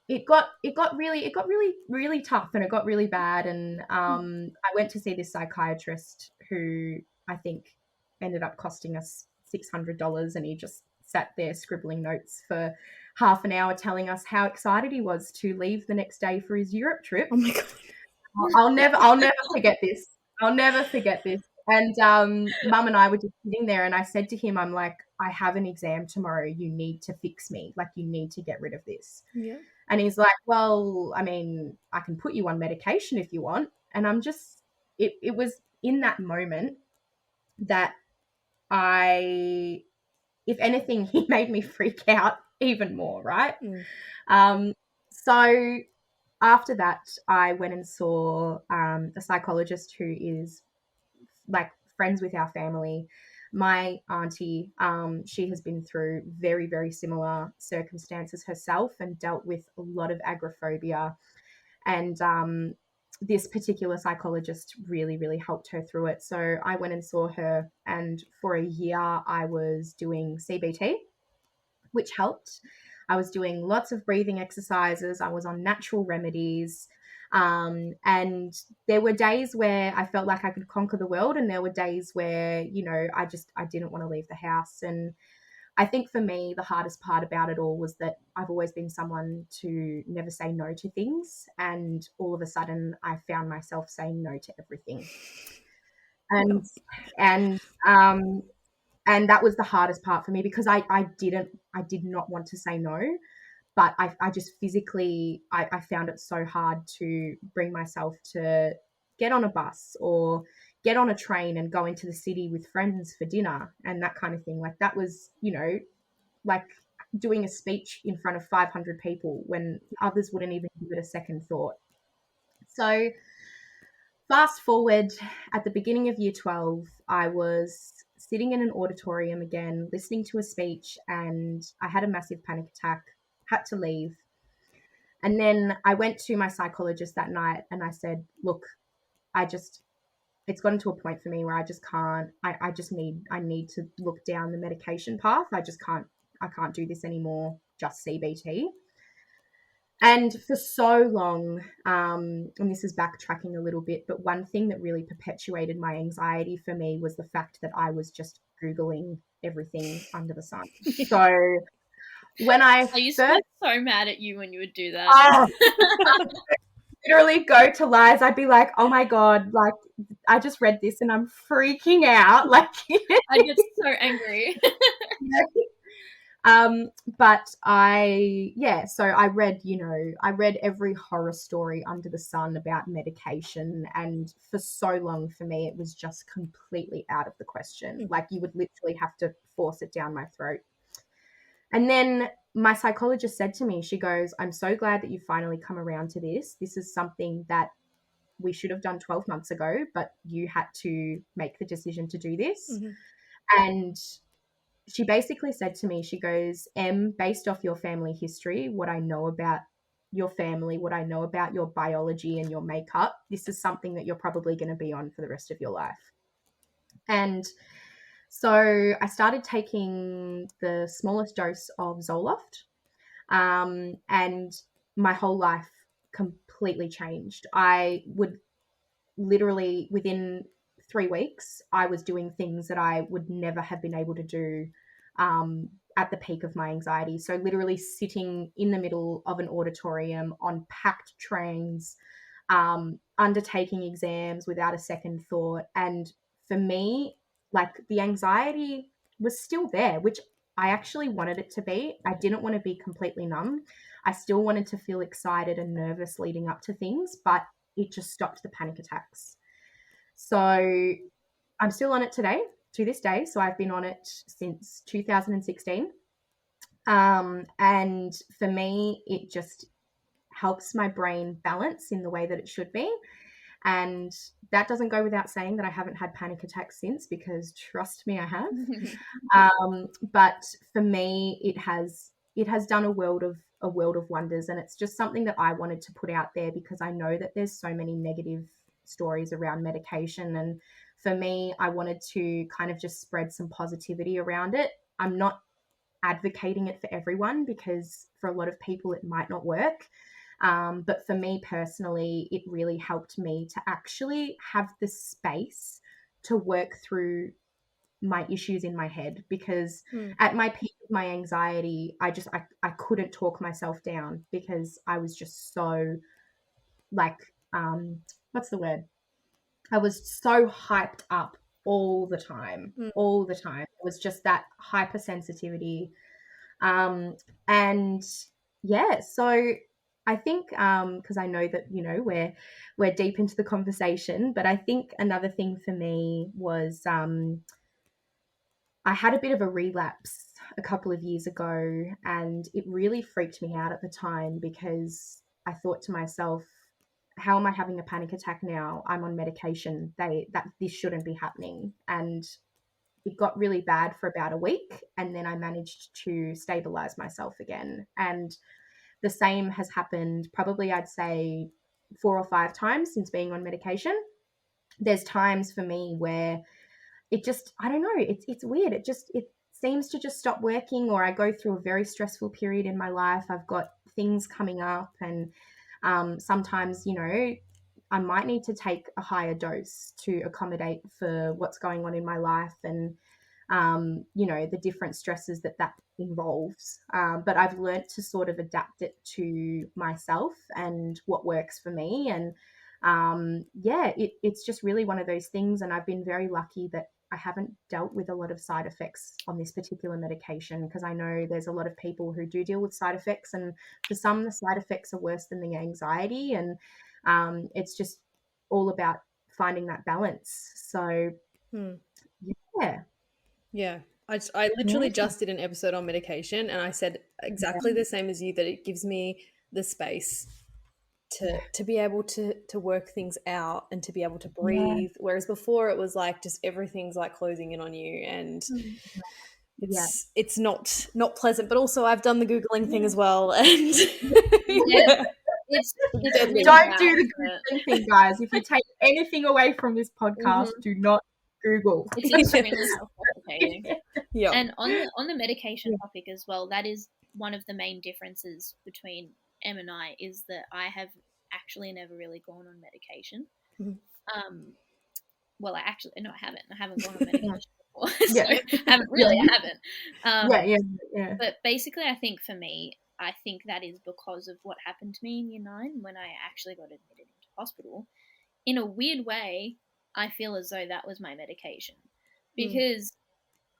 it got really tough and it got really bad. And I went to see this psychiatrist who I think ended up costing us $600, and he just sat there scribbling notes for half an hour telling us how excited he was to leave the next day for his Europe trip. Oh my God. I'll never forget this. I'll never forget this. And Mum and I were just sitting there and I said to him, I'm like, I have an exam tomorrow. You need to fix me. Like, you need to get rid of this. Yeah. And he's like, well, I mean, I can put you on medication if you want. And I'm just, it was in that moment that if anything, he made me freak out even more, right? So after that, I went and saw a psychologist who is like friends with our family. My auntie, she has been through very, very similar circumstances herself and dealt with a lot of agoraphobia. And this particular psychologist really, really helped her through it. So I went and saw her, and for a year I was doing CBT, which helped. I was doing lots of breathing exercises. I was on natural remedies. And there were days where I felt like I could conquer the world, and there were days where, I didn't want to leave the house. And I think for me, the hardest part about it all was that I've always been someone to never say no to things. And all of a sudden I found myself saying no to everything. And, and, and that was the hardest part for me, because I did not want to say no, but I just physically, I found it so hard to bring myself to get on a bus or get on a train and go into the city with friends for dinner and that kind of thing. Like that was, like doing a speech in front of 500 people when others wouldn't even give it a second thought. So fast forward, at the beginning of year 12, I was sitting in an auditorium again, listening to a speech, and I had a massive panic attack, had to leave. And then I went to my psychologist that night and I said, look, it's gotten to a point for me where I just can't, I need to look down the medication path. I can't do this anymore, just CBT. And for so long, and this is backtracking a little bit, but one thing that really perpetuated my anxiety for me was the fact that I was just Googling everything under the sun. So when I used to be so mad at you when you would do that. Literally go to Lies, I'd be like, oh my God, like I just read this and I'm freaking out. Like I get so angry. But so I read every horror story under the sun about medication, and for so long for me it was just completely out of the question. Like you would literally have to force it down my throat. And then my psychologist said to me, she goes, I'm so glad that you finally come around to this. This is something that we should have done 12 months ago, but you had to make the decision to do this. And she basically said to me, she goes, Em, based off your family history, what I know about your family, what I know about your biology and your makeup, this is something that you're probably going to be on for the rest of your life. And so I started taking the smallest dose of Zoloft, and my whole life completely changed. I would literally, within 3 weeks, I was doing things that I would never have been able to do at the peak of my anxiety. So literally sitting in the middle of an auditorium on packed trains, undertaking exams without a second thought. And for me, like the anxiety was still there, which I actually wanted it to be. I didn't want to be completely numb. I still wanted to feel excited and nervous leading up to things, but it just stopped the panic attacks. So I'm still on it today, to this day. So I've been on it since 2016. And for me, it just helps my brain balance in the way that it should be. And that doesn't go without saying that I haven't had panic attacks since, because trust me, I have. But for me, it has done a world of wonders, and it's just something that I wanted to put out there, because I know that there's so many negative stories around medication, and for me, I wanted to kind of just spread some positivity around it. I'm not advocating it for everyone, because for a lot of people it might not work. But for me personally, it really helped me to actually have the space to work through my issues in my head, because at my peak of my anxiety, I couldn't talk myself down, because I was just so like, what's the word? I was so hyped up all the time. It was just that hypersensitivity. And yeah, so I think, because I know that, we're deep into the conversation, but I think another thing for me was, I had a bit of a relapse a couple of years ago, and it really freaked me out at the time, because I thought to myself, how am I having a panic attack now? I'm on medication. This shouldn't be happening. And it got really bad for about a week, and then I managed to stabilize myself again. And the same has happened probably, I'd say, 4 or 5 times since being on medication. There's times for me where it just, I don't know, it's weird. It seems to just stop working, or I go through a very stressful period in my life. I've got things coming up, and sometimes, I might need to take a higher dose to accommodate for what's going on in my life and, the different stresses that involves. But I've learned to sort of adapt it to myself and what works for me. And it's just really one of those things. And I've been very lucky that I haven't dealt with a lot of side effects on this particular medication, because I know there's a lot of people who do deal with side effects, and for some the side effects are worse than the anxiety, and it's just all about finding that balance. So yeah, I literally just did an episode on medication, and I said exactly the same as you, that it gives me the space to be able to work things out and to be able to breathe. Whereas before it was like just everything's like closing in on you, and it's not pleasant. But also I've done the Googling thing as well, and it's really don't do the Googling thing, guys. If you take anything away from this podcast, do not Google. It's extremely self-deprecating. Yeah. And on the medication topic as well, that is one of the main differences between Em and I, is that I have actually never really gone on medication. Well, I haven't gone on medication before. So I haven't. But basically, I think for me, I think that is because of what happened to me in year 9 when I actually got admitted into hospital. In a weird way, I feel as though that was my medication, because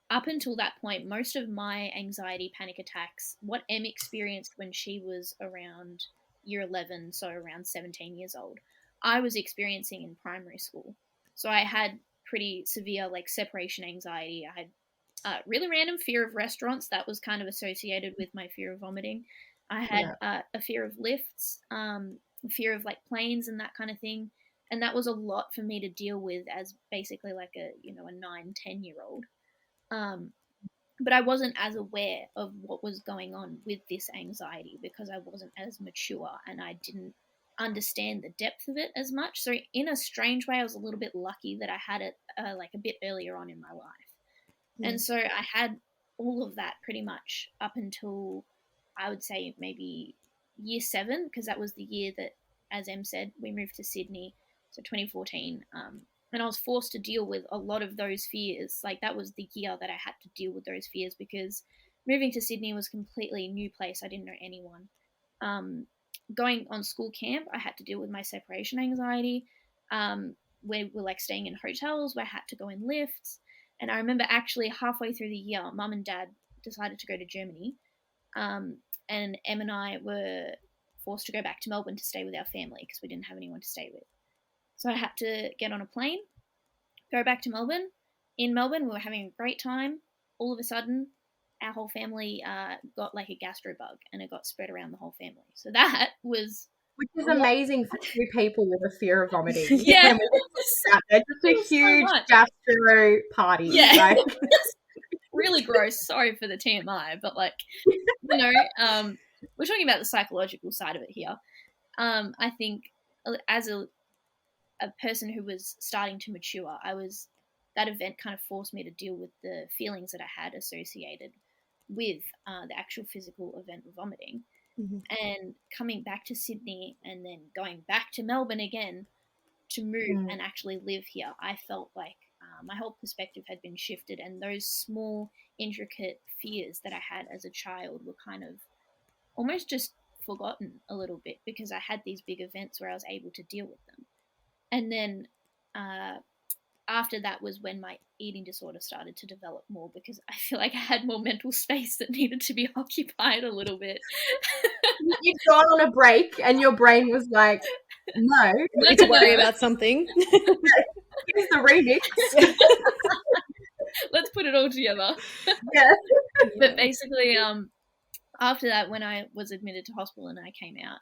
up until that point, most of my anxiety, panic attacks, what Em experienced when she was around year 11, so around 17 years old, I was experiencing in primary school. So I had pretty severe like separation anxiety. I had really random fear of restaurants. That was kind of associated with my fear of vomiting. I had a fear of lifts, fear of like planes and that kind of thing. And that was a lot for me to deal with as basically like a 9-10-year-old. But I wasn't as aware of what was going on with this anxiety because I wasn't as mature and I didn't understand the depth of it as much. So in a strange way, I was a little bit lucky that I had it like a bit earlier on in my life. And so I had all of that pretty much up until I would say maybe year 7, because that was the year that, as Em said, we moved to Sydney. So 2014, and I was forced to deal with a lot of those fears. Like that was the year that I had to deal with those fears, because moving to Sydney was a completely new place. I didn't know anyone. Going on school camp, I had to deal with my separation anxiety. We were like staying in hotels where I had to go in lifts. And I remember actually halfway through the year, Mum and Dad decided to go to Germany. And Em and I were forced to go back to Melbourne to stay with our family because we didn't have anyone to stay with. So I had to get on a plane, go back to Melbourne. In Melbourne, we were having a great time. All of a sudden, our whole family got like a gastro bug, and it got spread around the whole family. So that was... Which is amazing for 2 people with a fear of vomiting. Yeah. They're just a huge gastro party. Yeah. Like. Really gross. Sorry for the TMI, but like, we're talking about the psychological side of it here. I think as a person who was starting to mature, that event kind of forced me to deal with the feelings that I had associated with the actual physical event of vomiting. And coming back to Sydney and then going back to Melbourne again to move and actually live here, I felt like my whole perspective had been shifted, and those small, intricate fears that I had as a child were kind of almost just forgotten a little bit, because I had these big events where I was able to deal with them. And then after that was when my eating disorder started to develop more, because I feel like I had more mental space that needed to be occupied a little bit. You'd gone on a break and your brain was like, no. You need to worry about something. Here's the remix. Let's put it all together. Yeah. But basically, after that, when I was admitted to hospital and I came out,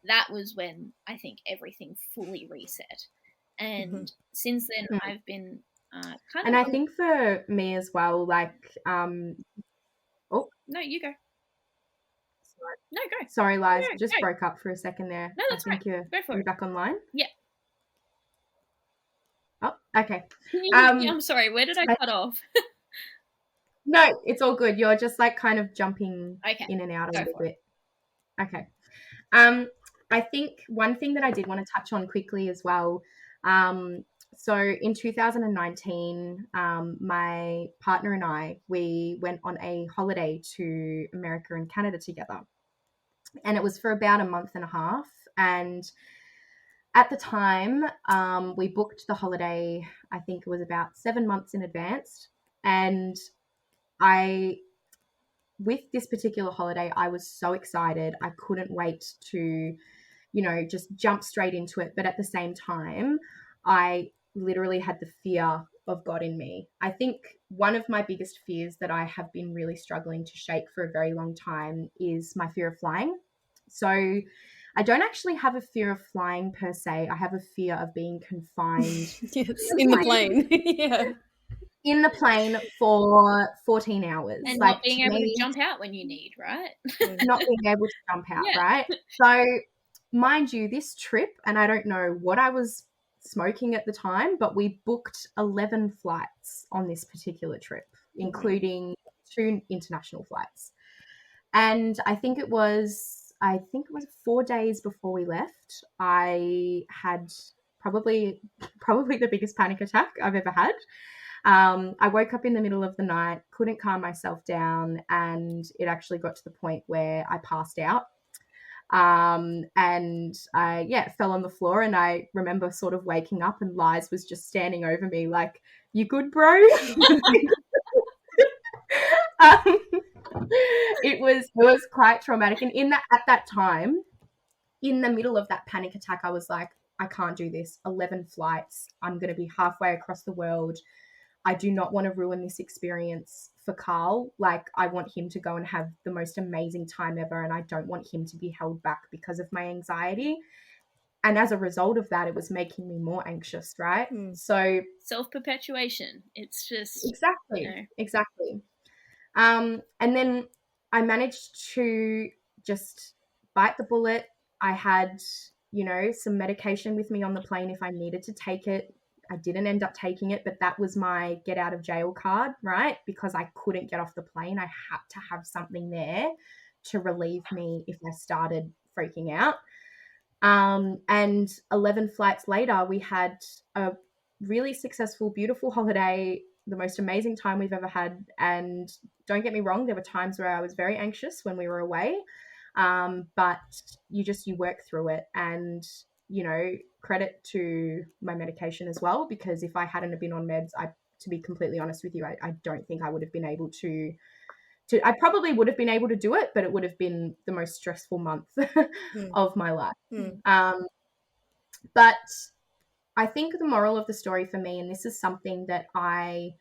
that was when I think everything fully reset. And since then, I've been kind of... And I think for me as well, like... Oh. No, you go. Sorry. No, go. Sorry, Liz. No, just broke up for a second there. No, that's right. Go for you're back online? Yeah. Oh, okay. I'm sorry. Where did I cut off? No, it's all good. You're just like kind of jumping in and out a little bit. Okay. I think one thing that I did want to touch on quickly as well. So in 2019, my partner and I, we went on a holiday to America and Canada together. And it was for about a month and a half. And at the time, we booked the holiday, I think it was about 7 months in advance. And with this particular holiday, I was so excited. I couldn't wait to, just jump straight into it. But at the same time, I literally had the fear of God in me. I think one of my biggest fears that I have been really struggling to shake for a very long time is my fear of flying. So I don't actually have a fear of flying per se. I have a fear of being confined in the plane. Yeah. In the plane for 14 hours. And not being able to jump out when you need, right? Not being able to jump out, right? So, mind you, this trip, and I don't know what I was smoking at the time, but we booked 11 flights on this particular trip, including 2 international flights. And I think it was 4 days before we left, I had probably the biggest panic attack I've ever had. I woke up in the middle of the night, couldn't calm myself down, and it actually got to the point where I passed out. And I fell on the floor, and I remember sort of waking up, and Liz was just standing over me like, "You good, bro?" It was quite traumatic, and at that time, in the middle of that panic attack, I was like, I can't do this. 11 flights. I'm going to be halfway across the world. I do not want to ruin this experience for Carl. Like, I want him to go and have the most amazing time ever, and I don't want him to be held back because of my anxiety. And as a result of that, it was making me more anxious, right? So self-perpetuation. It's just exactly. And then I managed to just bite the bullet. I had, some medication with me on the plane if I needed to take it. I didn't end up taking it, but that was my get out of jail card, right? Because I couldn't get off the plane. I had to have something there to relieve me if I started freaking out. And 11 flights later, we had a really successful, beautiful holiday, the most amazing time we've ever had. And don't get me wrong, there were times where I was very anxious when we were away. But you work through it, and, credit to my medication as well, because if I hadn't have been on meds, to be completely honest with you, I don't think I would have been able to I probably would have been able to do it, but it would have been the most stressful month of my life. But I think the moral of the story for me, and this is something that I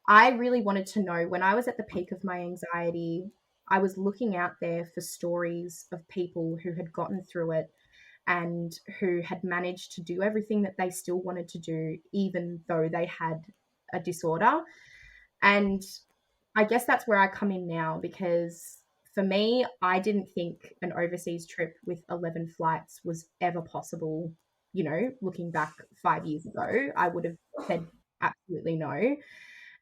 really wanted to know when I was at the peak of my anxiety, I was looking out there for stories of people who had gotten through it and who had managed to do everything that they still wanted to do, even though they had a disorder. And I guess that's where I come in now, because for me, I didn't think an overseas trip with 11 flights was ever possible. Looking back 5 years ago, I would have said absolutely no.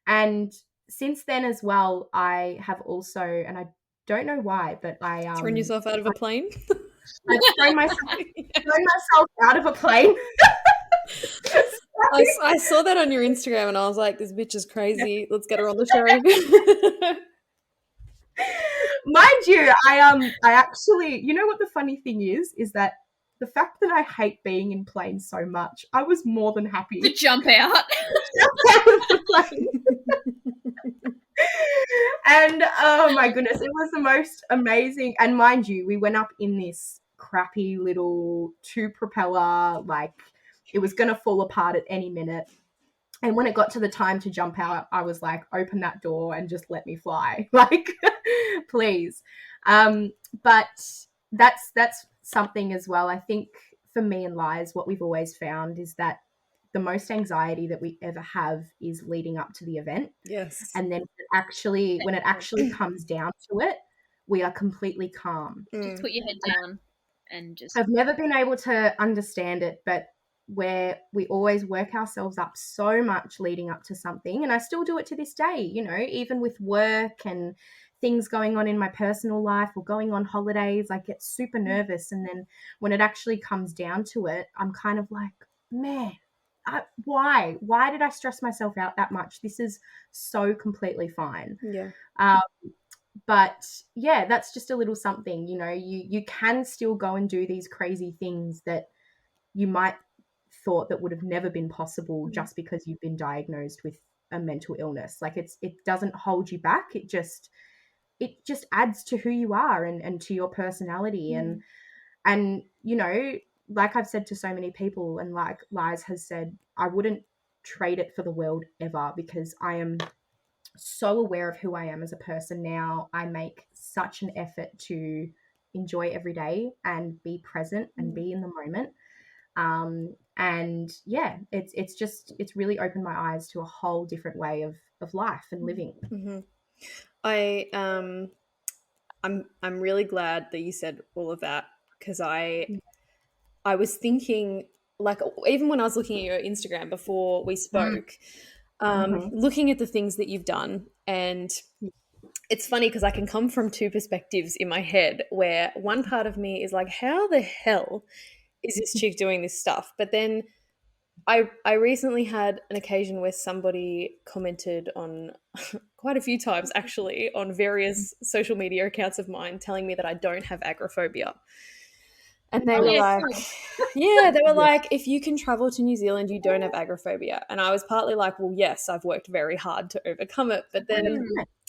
And since then as well, I have also, and I don't know why, but I thrown yourself out of a plane. I've thrown myself out of a plane. I saw that on your Instagram, and I was like, "This bitch is crazy. Let's get her on the show." Mind you, I actually, what the funny thing is that the fact that I hate being in planes so much, I was more than happy to jump out. Out of the plane. And oh my goodness, it was the most amazing. And mind you, we went up in this crappy little 2-propeller, like it was going to fall apart at any minute. And when it got to the time to jump out, I was like, open that door and just let me fly. Like, please. But that's something as well. I think for me and Liz, what we've always found is that the most anxiety that we ever have is leading up to the event. Yes. And then when it actually comes down to it, we are completely calm. Just put your head down and just... I've never been able to understand it, but where we always work ourselves up so much leading up to something, and I still do it to this day, even with work and things going on in my personal life or going on holidays, I get super nervous. And then when it actually comes down to it, I'm kind of like, man, why did I stress myself out that much? This is so completely fine. Yeah. But yeah, that's just a little something, you can still go and do these crazy things that you might thought that would have never been possible just because you've been diagnosed with a mental illness. Like it doesn't hold you back. It just adds to who you are and to your personality. And like I've said to so many people, and like Liz has said, I wouldn't trade it for the world ever, because I am so aware of who I am as a person now. I make such an effort to enjoy every day and be present and be in the moment. And yeah, it's really opened my eyes to a whole different way of life and living. Mm-hmm. I'm really glad that you said all of that, because I was thinking, like, even when I was looking at your Instagram before we spoke, looking at the things that you've done, and it's funny because I can come from two perspectives in my head, where one part of me is like, how the hell is this chick doing this stuff? But then I recently had an occasion where somebody commented on quite a few times actually on various social media accounts of mine, telling me that I don't have agoraphobia. And they were like, like, if you can travel to New Zealand, you don't have agoraphobia. And I was partly like, well, yes, I've worked very hard to overcome it. But then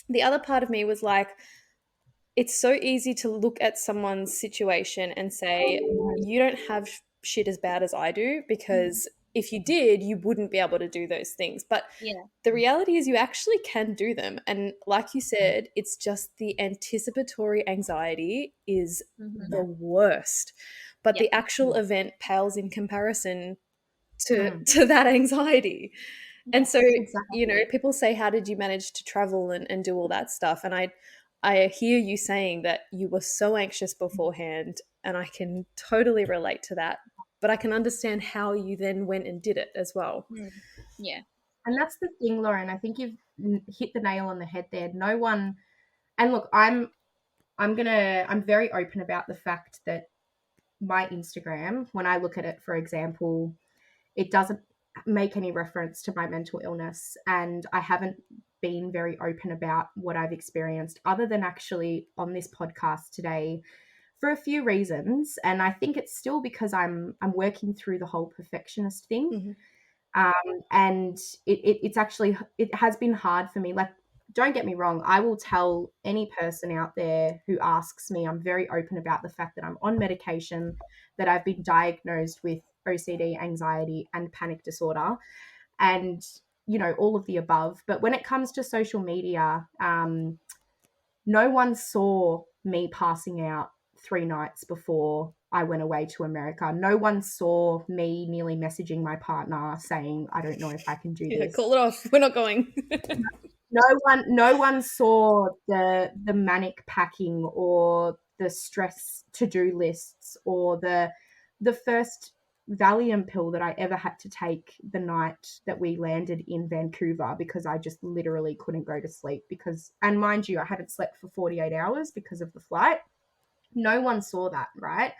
the other part of me was like, it's so easy to look at someone's situation and say, you don't have shit as bad as I do, because if you did, you wouldn't be able to do those things. But the reality is you actually can do them. And like you said, it's just the anticipatory anxiety is the worst. But the actual event pales in comparison to that anxiety. And so, people say, how did you manage to travel and do all that stuff? And I hear you saying that you were so anxious beforehand, and I can totally relate to that. But I can understand how you then went and did it as well. Yeah. And that's the thing, Lauren. I think you've hit the nail on the head there. No one, and look, I'm very open about the fact that my Instagram, when I look at it, for example, it doesn't make any reference to my mental illness, and I haven't been very open about what I've experienced, other than actually on this podcast today, for a few reasons. And I think it's still because I'm working through the whole perfectionist thing. And it has been hard for me. Like, don't get me wrong, I will tell any person out there who asks me, I'm very open about the fact that I'm on medication, that I've been diagnosed with OCD, anxiety, and panic disorder, and all of the above. But when it comes to social media, no one saw me passing out 3 nights before I went away to America. No one saw me nearly messaging my partner saying, I don't know if I can do this. Call it off. We're not going. No one saw the manic packing or the stress to-do lists or the first Valium pill that I ever had to take the night that we landed in Vancouver, because I just literally couldn't go to sleep, and mind you, I hadn't slept for 48 hours because of the flight. No one saw that, right?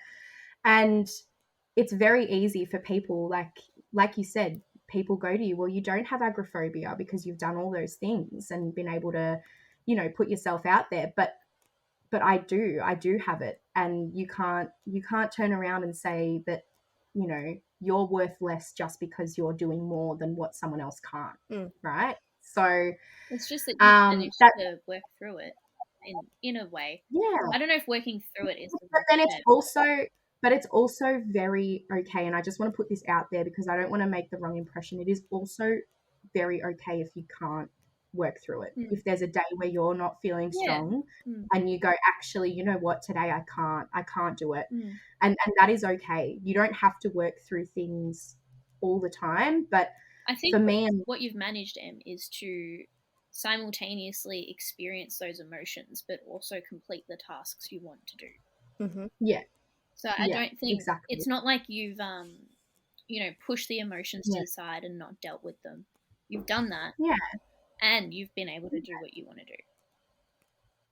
And it's very easy for people, like you said, people go to you, well, you don't have agoraphobia because you've done all those things and been able to, put yourself out there. But I do have it. And you can't turn around and say that, you're worth less just because you're doing more than what someone else can't. Right. So it's just that you managed to work through it in a way. Yeah. I don't know if working through it is the but then it's also very okay. And I just want to put this out there because I don't want to make the wrong impression. It is also very okay if you can't work through it. If there's a day where you're not feeling strong and you go, actually, you know what, today I can't do it. And that is okay. You don't have to work through things all the time. But I think for me, what you've managed, Em, is to simultaneously experience those emotions, but also complete the tasks you want to do. Yeah. So I don't think it's not like you've, pushed the emotions to the side and not dealt with them. You've done that. Yeah. And you've been able to do what you want to do.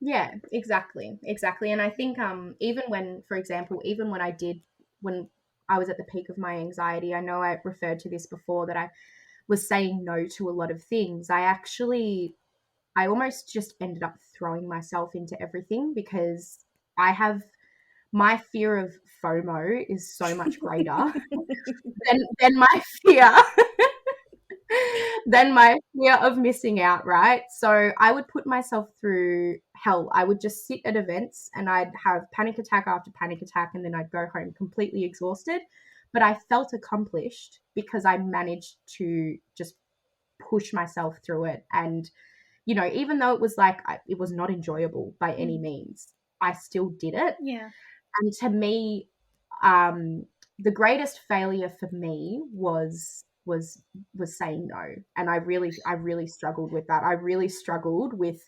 Yeah, exactly. And I think even when, for example, when I was at the peak of my anxiety, I know I referred to this before, that I was saying no to a lot of things. I almost just ended up throwing myself into everything, because I have my fear of FOMO is so much greater than my fear than my fear of missing out, right? So I would put myself through hell. I would just sit at events and I'd have panic attack after panic attack, and then I'd go home completely exhausted. But I felt accomplished because I managed to just push myself through it. And, even though it was like, it was not enjoyable by any means, I still did it. Yeah. And to me, the greatest failure for me was saying no. And I really struggled with that. I really struggled with,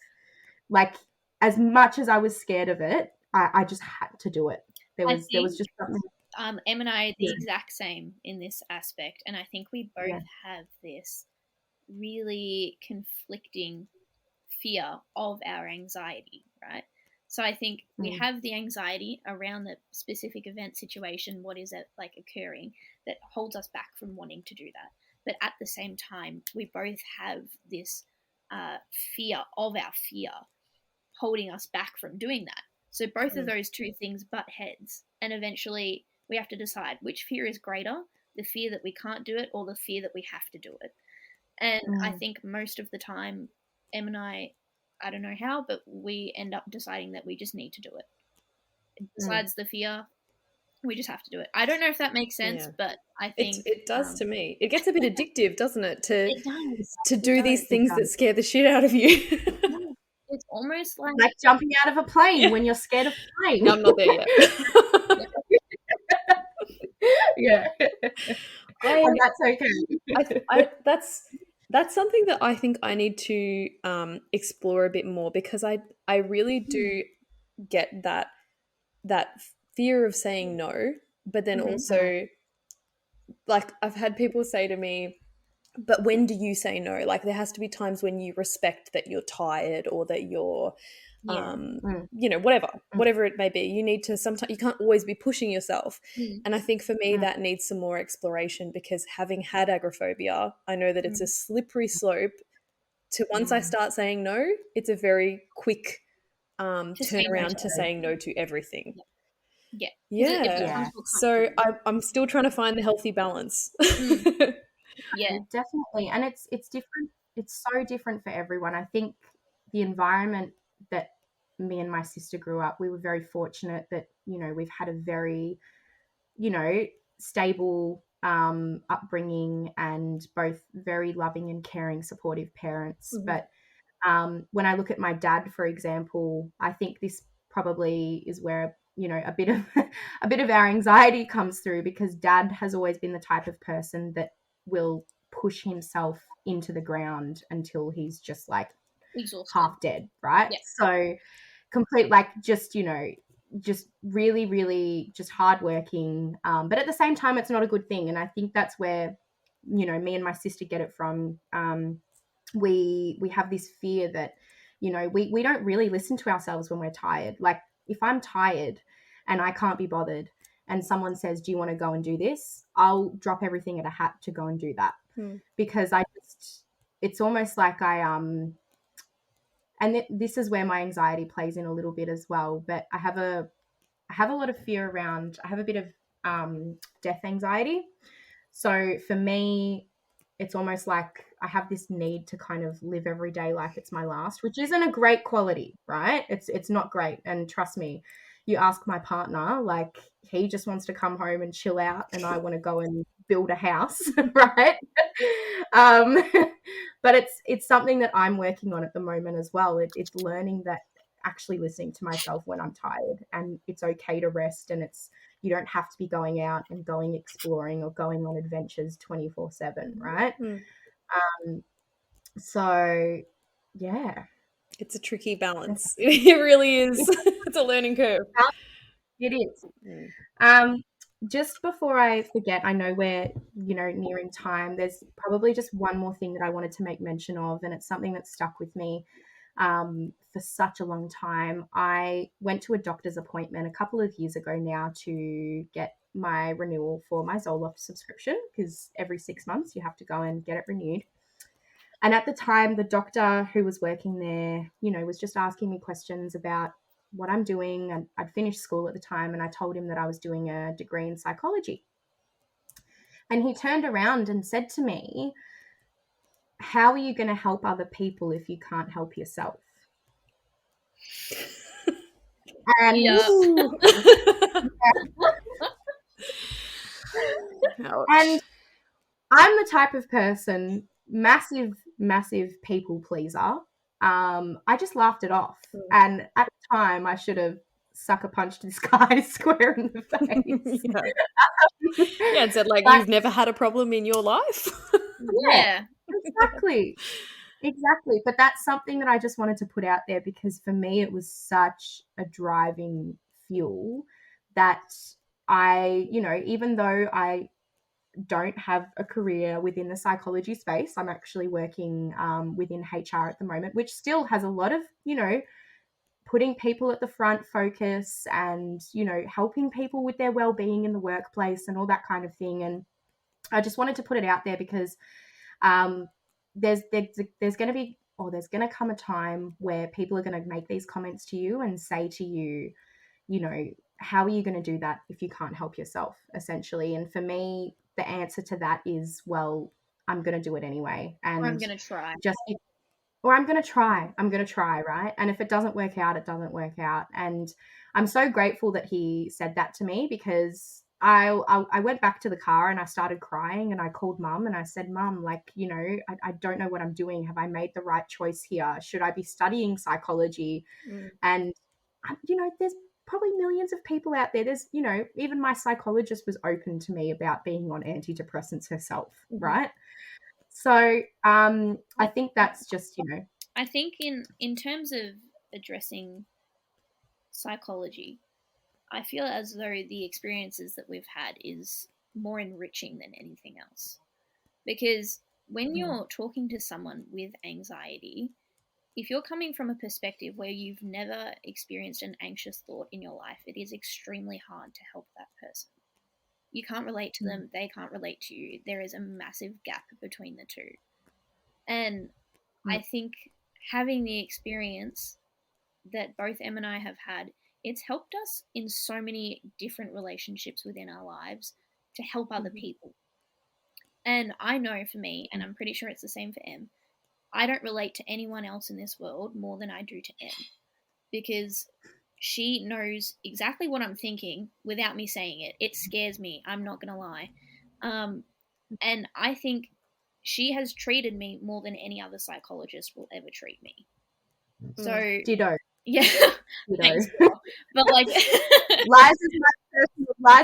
like, as much as I was scared of it, I just had to do it. There was just something. Em and I are the exact same in this aspect, and I think we both have this really conflicting fear of our anxiety, right? So I think we have the anxiety around the specific event situation, what is it like occurring, that holds us back from wanting to do that. But at the same time, we both have this fear of our fear holding us back from doing that. So both of those two things butt heads, and eventually we have to decide which fear is greater, the fear that we can't do it or the fear that we have to do it. And I think most of the time, Em and I don't know how, but we end up deciding that we just need to do it. Besides the fear, we just have to do it. I don't know if that makes sense, but I think it does to me. It gets a bit addictive, doesn't it? It does. To do these things that scare the shit out of you. It's almost like jumping out of a plane when you're scared of flying. No, I'm not there yet. Yeah. And that's okay. That's something that I think I need to explore a bit more, because I really do get that fear of saying no, but then also, like, I've had people say to me, but when do you say no? Like, there has to be times when you respect that you're tired, or that you're whatever it may be. You need to, sometimes you can't always be pushing yourself. And I think for me that needs some more exploration, because having had agoraphobia, I know that it's a slippery slope to, once I start saying no, it's a very quick turnaround to saying no to everything. Yeah. So I'm still trying to find the healthy balance. Yeah, definitely. And it's different. It's so different for everyone. I think the environment that me and my sister grew up, we were very fortunate that, we've had a very, stable upbringing, and both very loving and caring, supportive parents. But when I look at my dad, for example, I think this probably is where, a bit of our anxiety comes through, because dad has always been the type of person that will push himself into the ground until he's just like exhausted, half dead, right? So complete, like, just just really, really just hardworking, but at the same time it's not a good thing. And I think that's where, me and my sister get it from. We have this fear that, we don't really listen to ourselves when we're tired. Like, if I'm tired and I can't be bothered, and someone says, do you want to go and do this? I'll drop everything at a hat to go and do that. Because it's almost like and this is where my anxiety plays in a little bit as well. But I have a lot of fear around, I have a bit of death anxiety. So for me, it's almost like I have this need to kind of live every day like it's my last, which isn't a great quality, right? It's not great. And trust me, you ask my partner, like, he just wants to come home and chill out, and I want to go and build a house, right? But it's something that I'm working on at the moment as well. It's learning that, actually listening to myself when I'm tired, and it's okay to rest, and you don't have to be going out and going exploring or going on adventures 24/7, right? So yeah, it's a tricky balance. It really is. It's a learning curve. It is. Just before I forget, I know we're, nearing time. There's probably just one more thing that I wanted to make mention of, and it's something that stuck with me for such a long time. I went to a doctor's appointment a couple of years ago now to get my renewal for my Zoloft subscription, because every 6 months you have to go and get it renewed. And at the time, the doctor who was working there, was just asking me questions about what I'm doing. And I'd finished school at the time, and I told him that I was doing a degree in psychology. And he turned around and said to me, "How are you going to help other people if you can't help yourself?" And and I'm the type of person, massive people pleaser. I just laughed it off. And at the time, I should have sucker punched this guy square in the face. Yeah, and said, like, you've never had a problem in your life. Yeah, exactly. But that's something that I just wanted to put out there, because for me, it was such a driving fuel that I, even though I don't have a career within the psychology space, I'm actually working within HR at the moment, which still has a lot of, putting people at the front focus and, helping people with their well-being in the workplace and all that kind of thing. And I just wanted to put it out there because there's going to be, or there's going to come a time where people are going to make these comments to you and say to you, how are you going to do that if you can't help yourself, essentially? And for me, the answer to that is, well, I'm going to do it anyway. And or I'm going to try. I'm going to try, right? And if it doesn't work out, it doesn't work out. And I'm so grateful that he said that to me, because I went back to the car and I started crying, and I called Mum and I said, "Mum, like, I don't know what I'm doing. Have I made the right choice here? Should I be studying psychology?" And, there's probably millions of people out there. There's, even my psychologist was open to me about being on antidepressants herself, right? So I think that's just, I think in terms of addressing psychology, I feel as though the experiences that we've had is more enriching than anything else. Because when you're talking to someone with anxiety, if you're coming from a perspective where you've never experienced an anxious thought in your life, it is extremely hard to help that person. You can't relate to them, they can't relate to you. There is a massive gap between the two. And I think having the experience that both Em and I have had, it's helped us in so many different relationships within our lives to help other people. And I know for me, and I'm pretty sure it's the same for Em, I don't relate to anyone else in this world more than I do to Em, because she knows exactly what I'm thinking without me saying it. It scares me, I'm not going to lie. And I think she has treated me more than any other psychologist will ever treat me. So ditto. Yeah. Thanks. But like Liz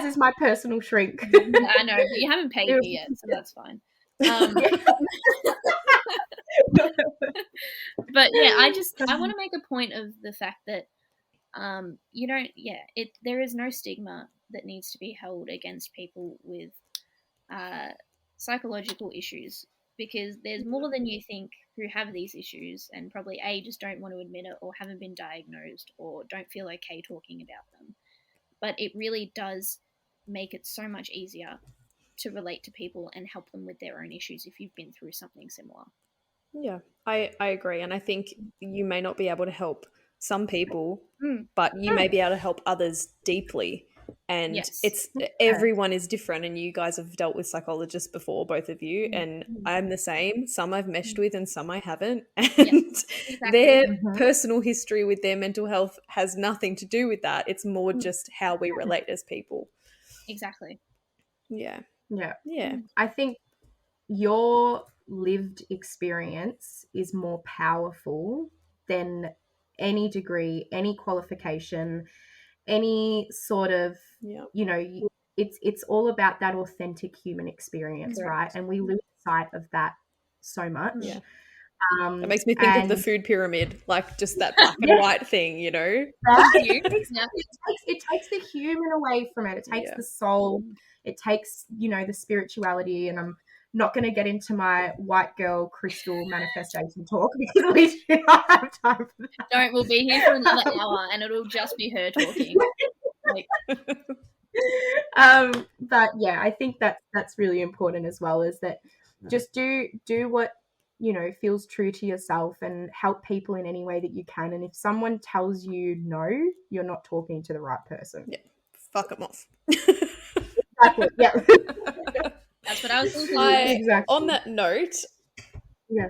is my personal shrink. I know, but you haven't paid me yet, so that's fine. But yeah, I want to make a point of the fact that there is no stigma that needs to be held against people with psychological issues, because there's more than you think who have these issues and probably just don't want to admit it, or haven't been diagnosed, or don't feel okay talking about them. But it really does make it so much easier to relate to people and help them with their own issues if you've been through something similar. Yeah, I agree. And I think you may not be able to help some people, but you may be able to help others deeply. And everyone is different, and you guys have dealt with psychologists before, both of you, and I'm the same. Some I've meshed with and some I haven't, and their personal history with their mental health has nothing to do with that. It's more just how we relate as people. Exactly. Yeah. I think your lived experience is more powerful than any degree, any qualification, any sort of, it's all about that authentic human experience, right? And we lose sight of that so much. Yeah. It makes me think of the food pyramid, like just that black and white thing, Right? It takes the human away from it. It takes the soul. It takes, the spirituality. And I'm not going to get into my white girl crystal manifestation talk because we do not have time for that. Don't, we'll be here for another hour and it'll just be her talking. Like, but yeah, I think that's really important as well, is that just do what, you know, feels true to yourself and help people in any way that you can. And if someone tells you no, you're not talking to the right person. Yeah, fuck them off. Exactly. Yeah. That's what I was thinking. Exactly. On that note, yeah.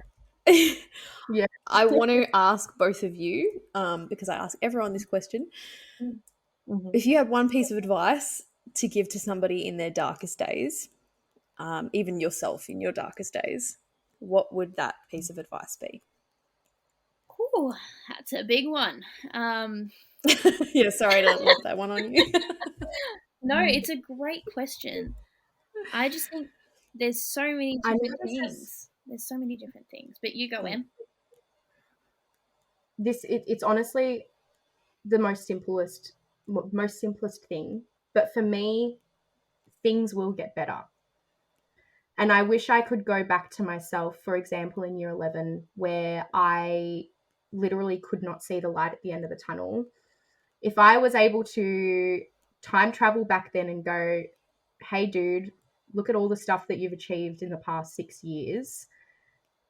Yeah. I want to ask both of you, because I ask everyone this question. Mm-hmm. If you had one piece of advice to give to somebody in their darkest days, even yourself in your darkest days, what would that piece of advice be? Ooh, that's a big one. Yeah, sorry to lump that one on you. No, it's a great question. I just think there's so many different things. There's so many different things. But you go, Em. It's honestly the most simplest thing. But for me, things will get better. And I wish I could go back to myself, for example, in year 11, where I literally could not see the light at the end of the tunnel. If I was able to time travel back then and go, hey, dude, look at all the stuff that you've achieved in the past 6 years.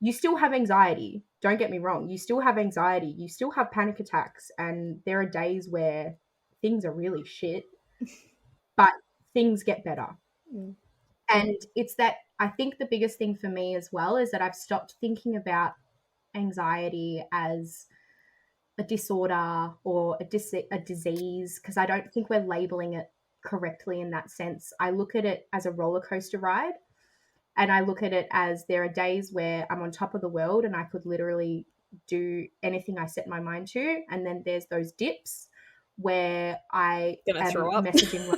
You still have anxiety. Don't get me wrong. You still have anxiety. You still have panic attacks. And there are days where things are really shit, but things get better. Mm. And it's that, I think the biggest thing for me as well is that I've stopped thinking about anxiety as a disorder or a disease, because I don't think we're labeling it correctly in that sense. I look at it as a roller coaster ride, and I look at it as there are days where I'm on top of the world and I could literally do anything I set my mind to, and then there's those dips where I am messaging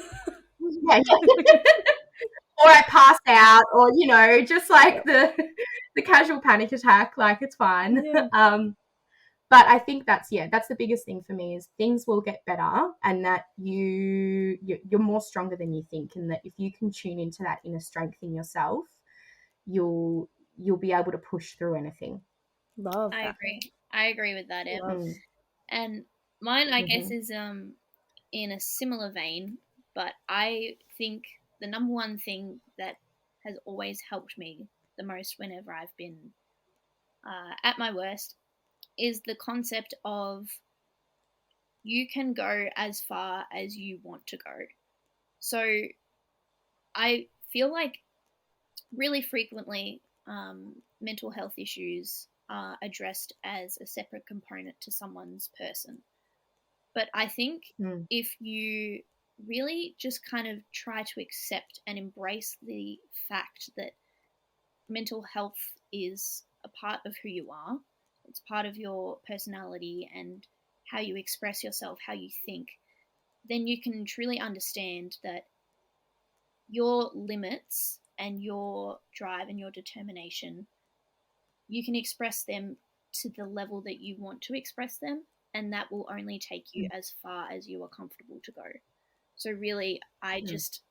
yeah. Or I pass out, or, you know, just like the casual panic attack, like it's fine. Yeah. But I think that's the biggest thing for me, is things will get better, and that you're more stronger than you think, and that if you can tune into that inner strength in yourself, you'll be able to push through anything. Love that. I agree with that, Em. And mine, I guess, is in a similar vein, but I think the number one thing that has always helped me the most whenever I've been at my worst is the concept of you can go as far as you want to go. So I feel like really frequently mental health issues are addressed as a separate component to someone's person. But I think if you really just kind of try to accept and embrace the fact that mental health is a part of who you are, it's part of your personality and how you express yourself, how you think, then you can truly understand that your limits and your drive and your determination, you can express them to the level that you want to express them, and that will only take you as far as you are comfortable to go. So really, I just,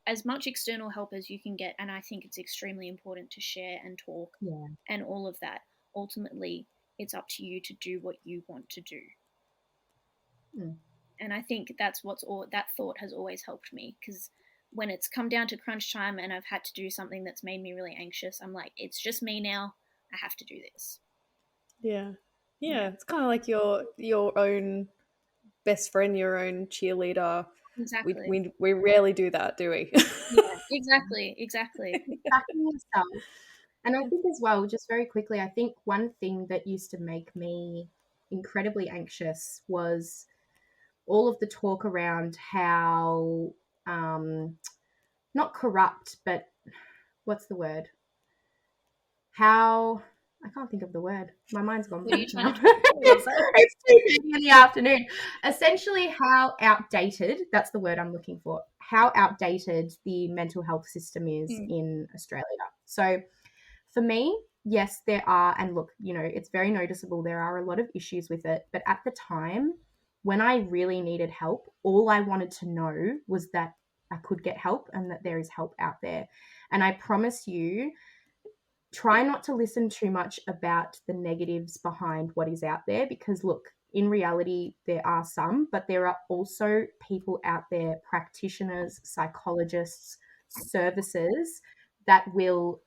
as much external help as you can get, and I think it's extremely important to share and talk and all of that, ultimately it's up to you to do what you want to do. And I think that's that thought has always helped me, because when it's come down to crunch time and I've had to do something that's made me really anxious, I'm like, it's just me now. I have to do this. Yeah. It's kind of like your own best friend, your own cheerleader. Exactly. We rarely do that, do we? Yeah, exactly. Backing yourself. And I think as well, just very quickly, I think one thing that used to make me incredibly anxious was all of the talk around how, not corrupt, but what's the word? How, I can't think of the word. My mind's gone blank now. It's 2:30 in the afternoon. Essentially, how outdated, that's the word I'm looking for, how outdated the mental health system is in Australia. So for me, yes, there are, and look, you know, it's very noticeable, there are a lot of issues with it. But at the time, when I really needed help, all I wanted to know was that I could get help and that there is help out there. And I promise you, try not to listen too much about the negatives behind what is out there, because look, in reality, there are some, but there are also people out there, practitioners, psychologists, services that will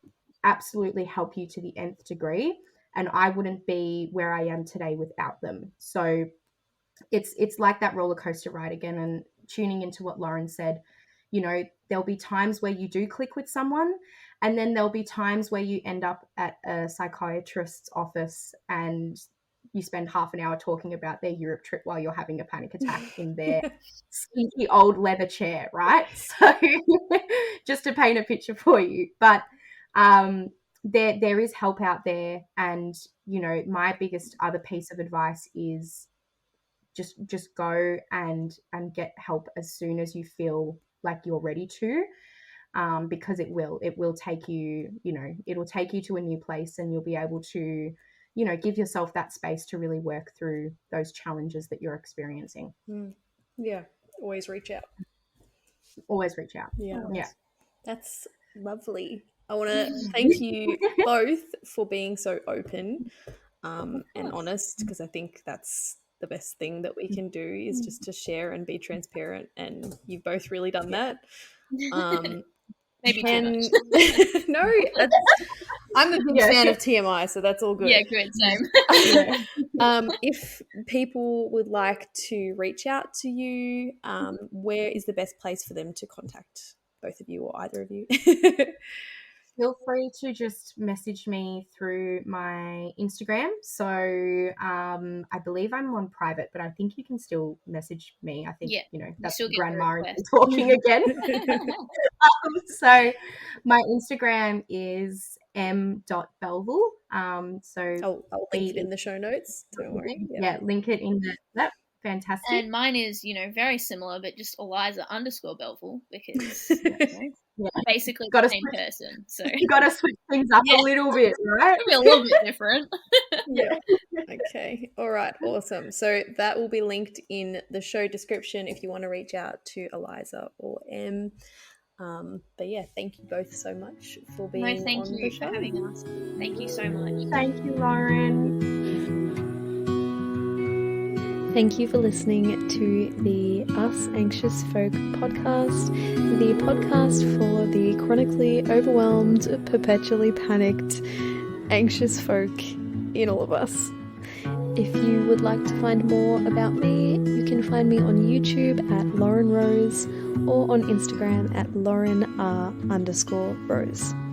absolutely help you to the nth degree. And I wouldn't be where I am today without them. So it's like that roller coaster ride again. And tuning into what Lauren said, you know, there'll be times where you do click with someone, and then there'll be times where you end up at a psychiatrist's office and you spend half an hour talking about their Europe trip while you're having a panic attack in their stinky old leather chair, right? So just to paint a picture for you. But there is help out there. And, you know, my biggest other piece of advice is just go and get help as soon as you feel like you're ready to, because it will take you, you know, it'll take you to a new place, and you'll be able to, you know, give yourself that space to really work through those challenges that you're experiencing. Yeah, always reach out. Always reach out. Yeah. That's lovely. I want to thank you both for being so open and honest, because I think that's the best thing that we can do, is just to share and be transparent, and you've both really done that. Maybe too much. No, I'm a big fan of TMI, so that's all good. Yeah, good, same. If people would like to reach out to you, where is the best place for them to contact both of you, or either of you? Feel free to just message me through my Instagram. So I believe I'm on private, but I think you can still message me. I think, you know, that's grandma talking again. So my Instagram is em.belleville. So I'll link it in the show notes. Don't worry. Yeah, link it in the fantastic. And mine is, you know, very similar, but just Eliza_Belleville, because basically the same person. So you got to switch things up a little bit, right? Maybe a little bit different. Okay. All right. Awesome. So that will be linked in the show description if you want to reach out to Eliza or Em. But yeah, thank you both so much for being on the show. Thank you for having us. Thank you so much. Thank you, Lauren. Thank you for listening to the Us Anxious Folk podcast, the podcast for the chronically overwhelmed, perpetually panicked, anxious folk in all of us. If you would like to find more about me, you can find me on YouTube at Lauren Rose, or on Instagram at LaurenR_Rose.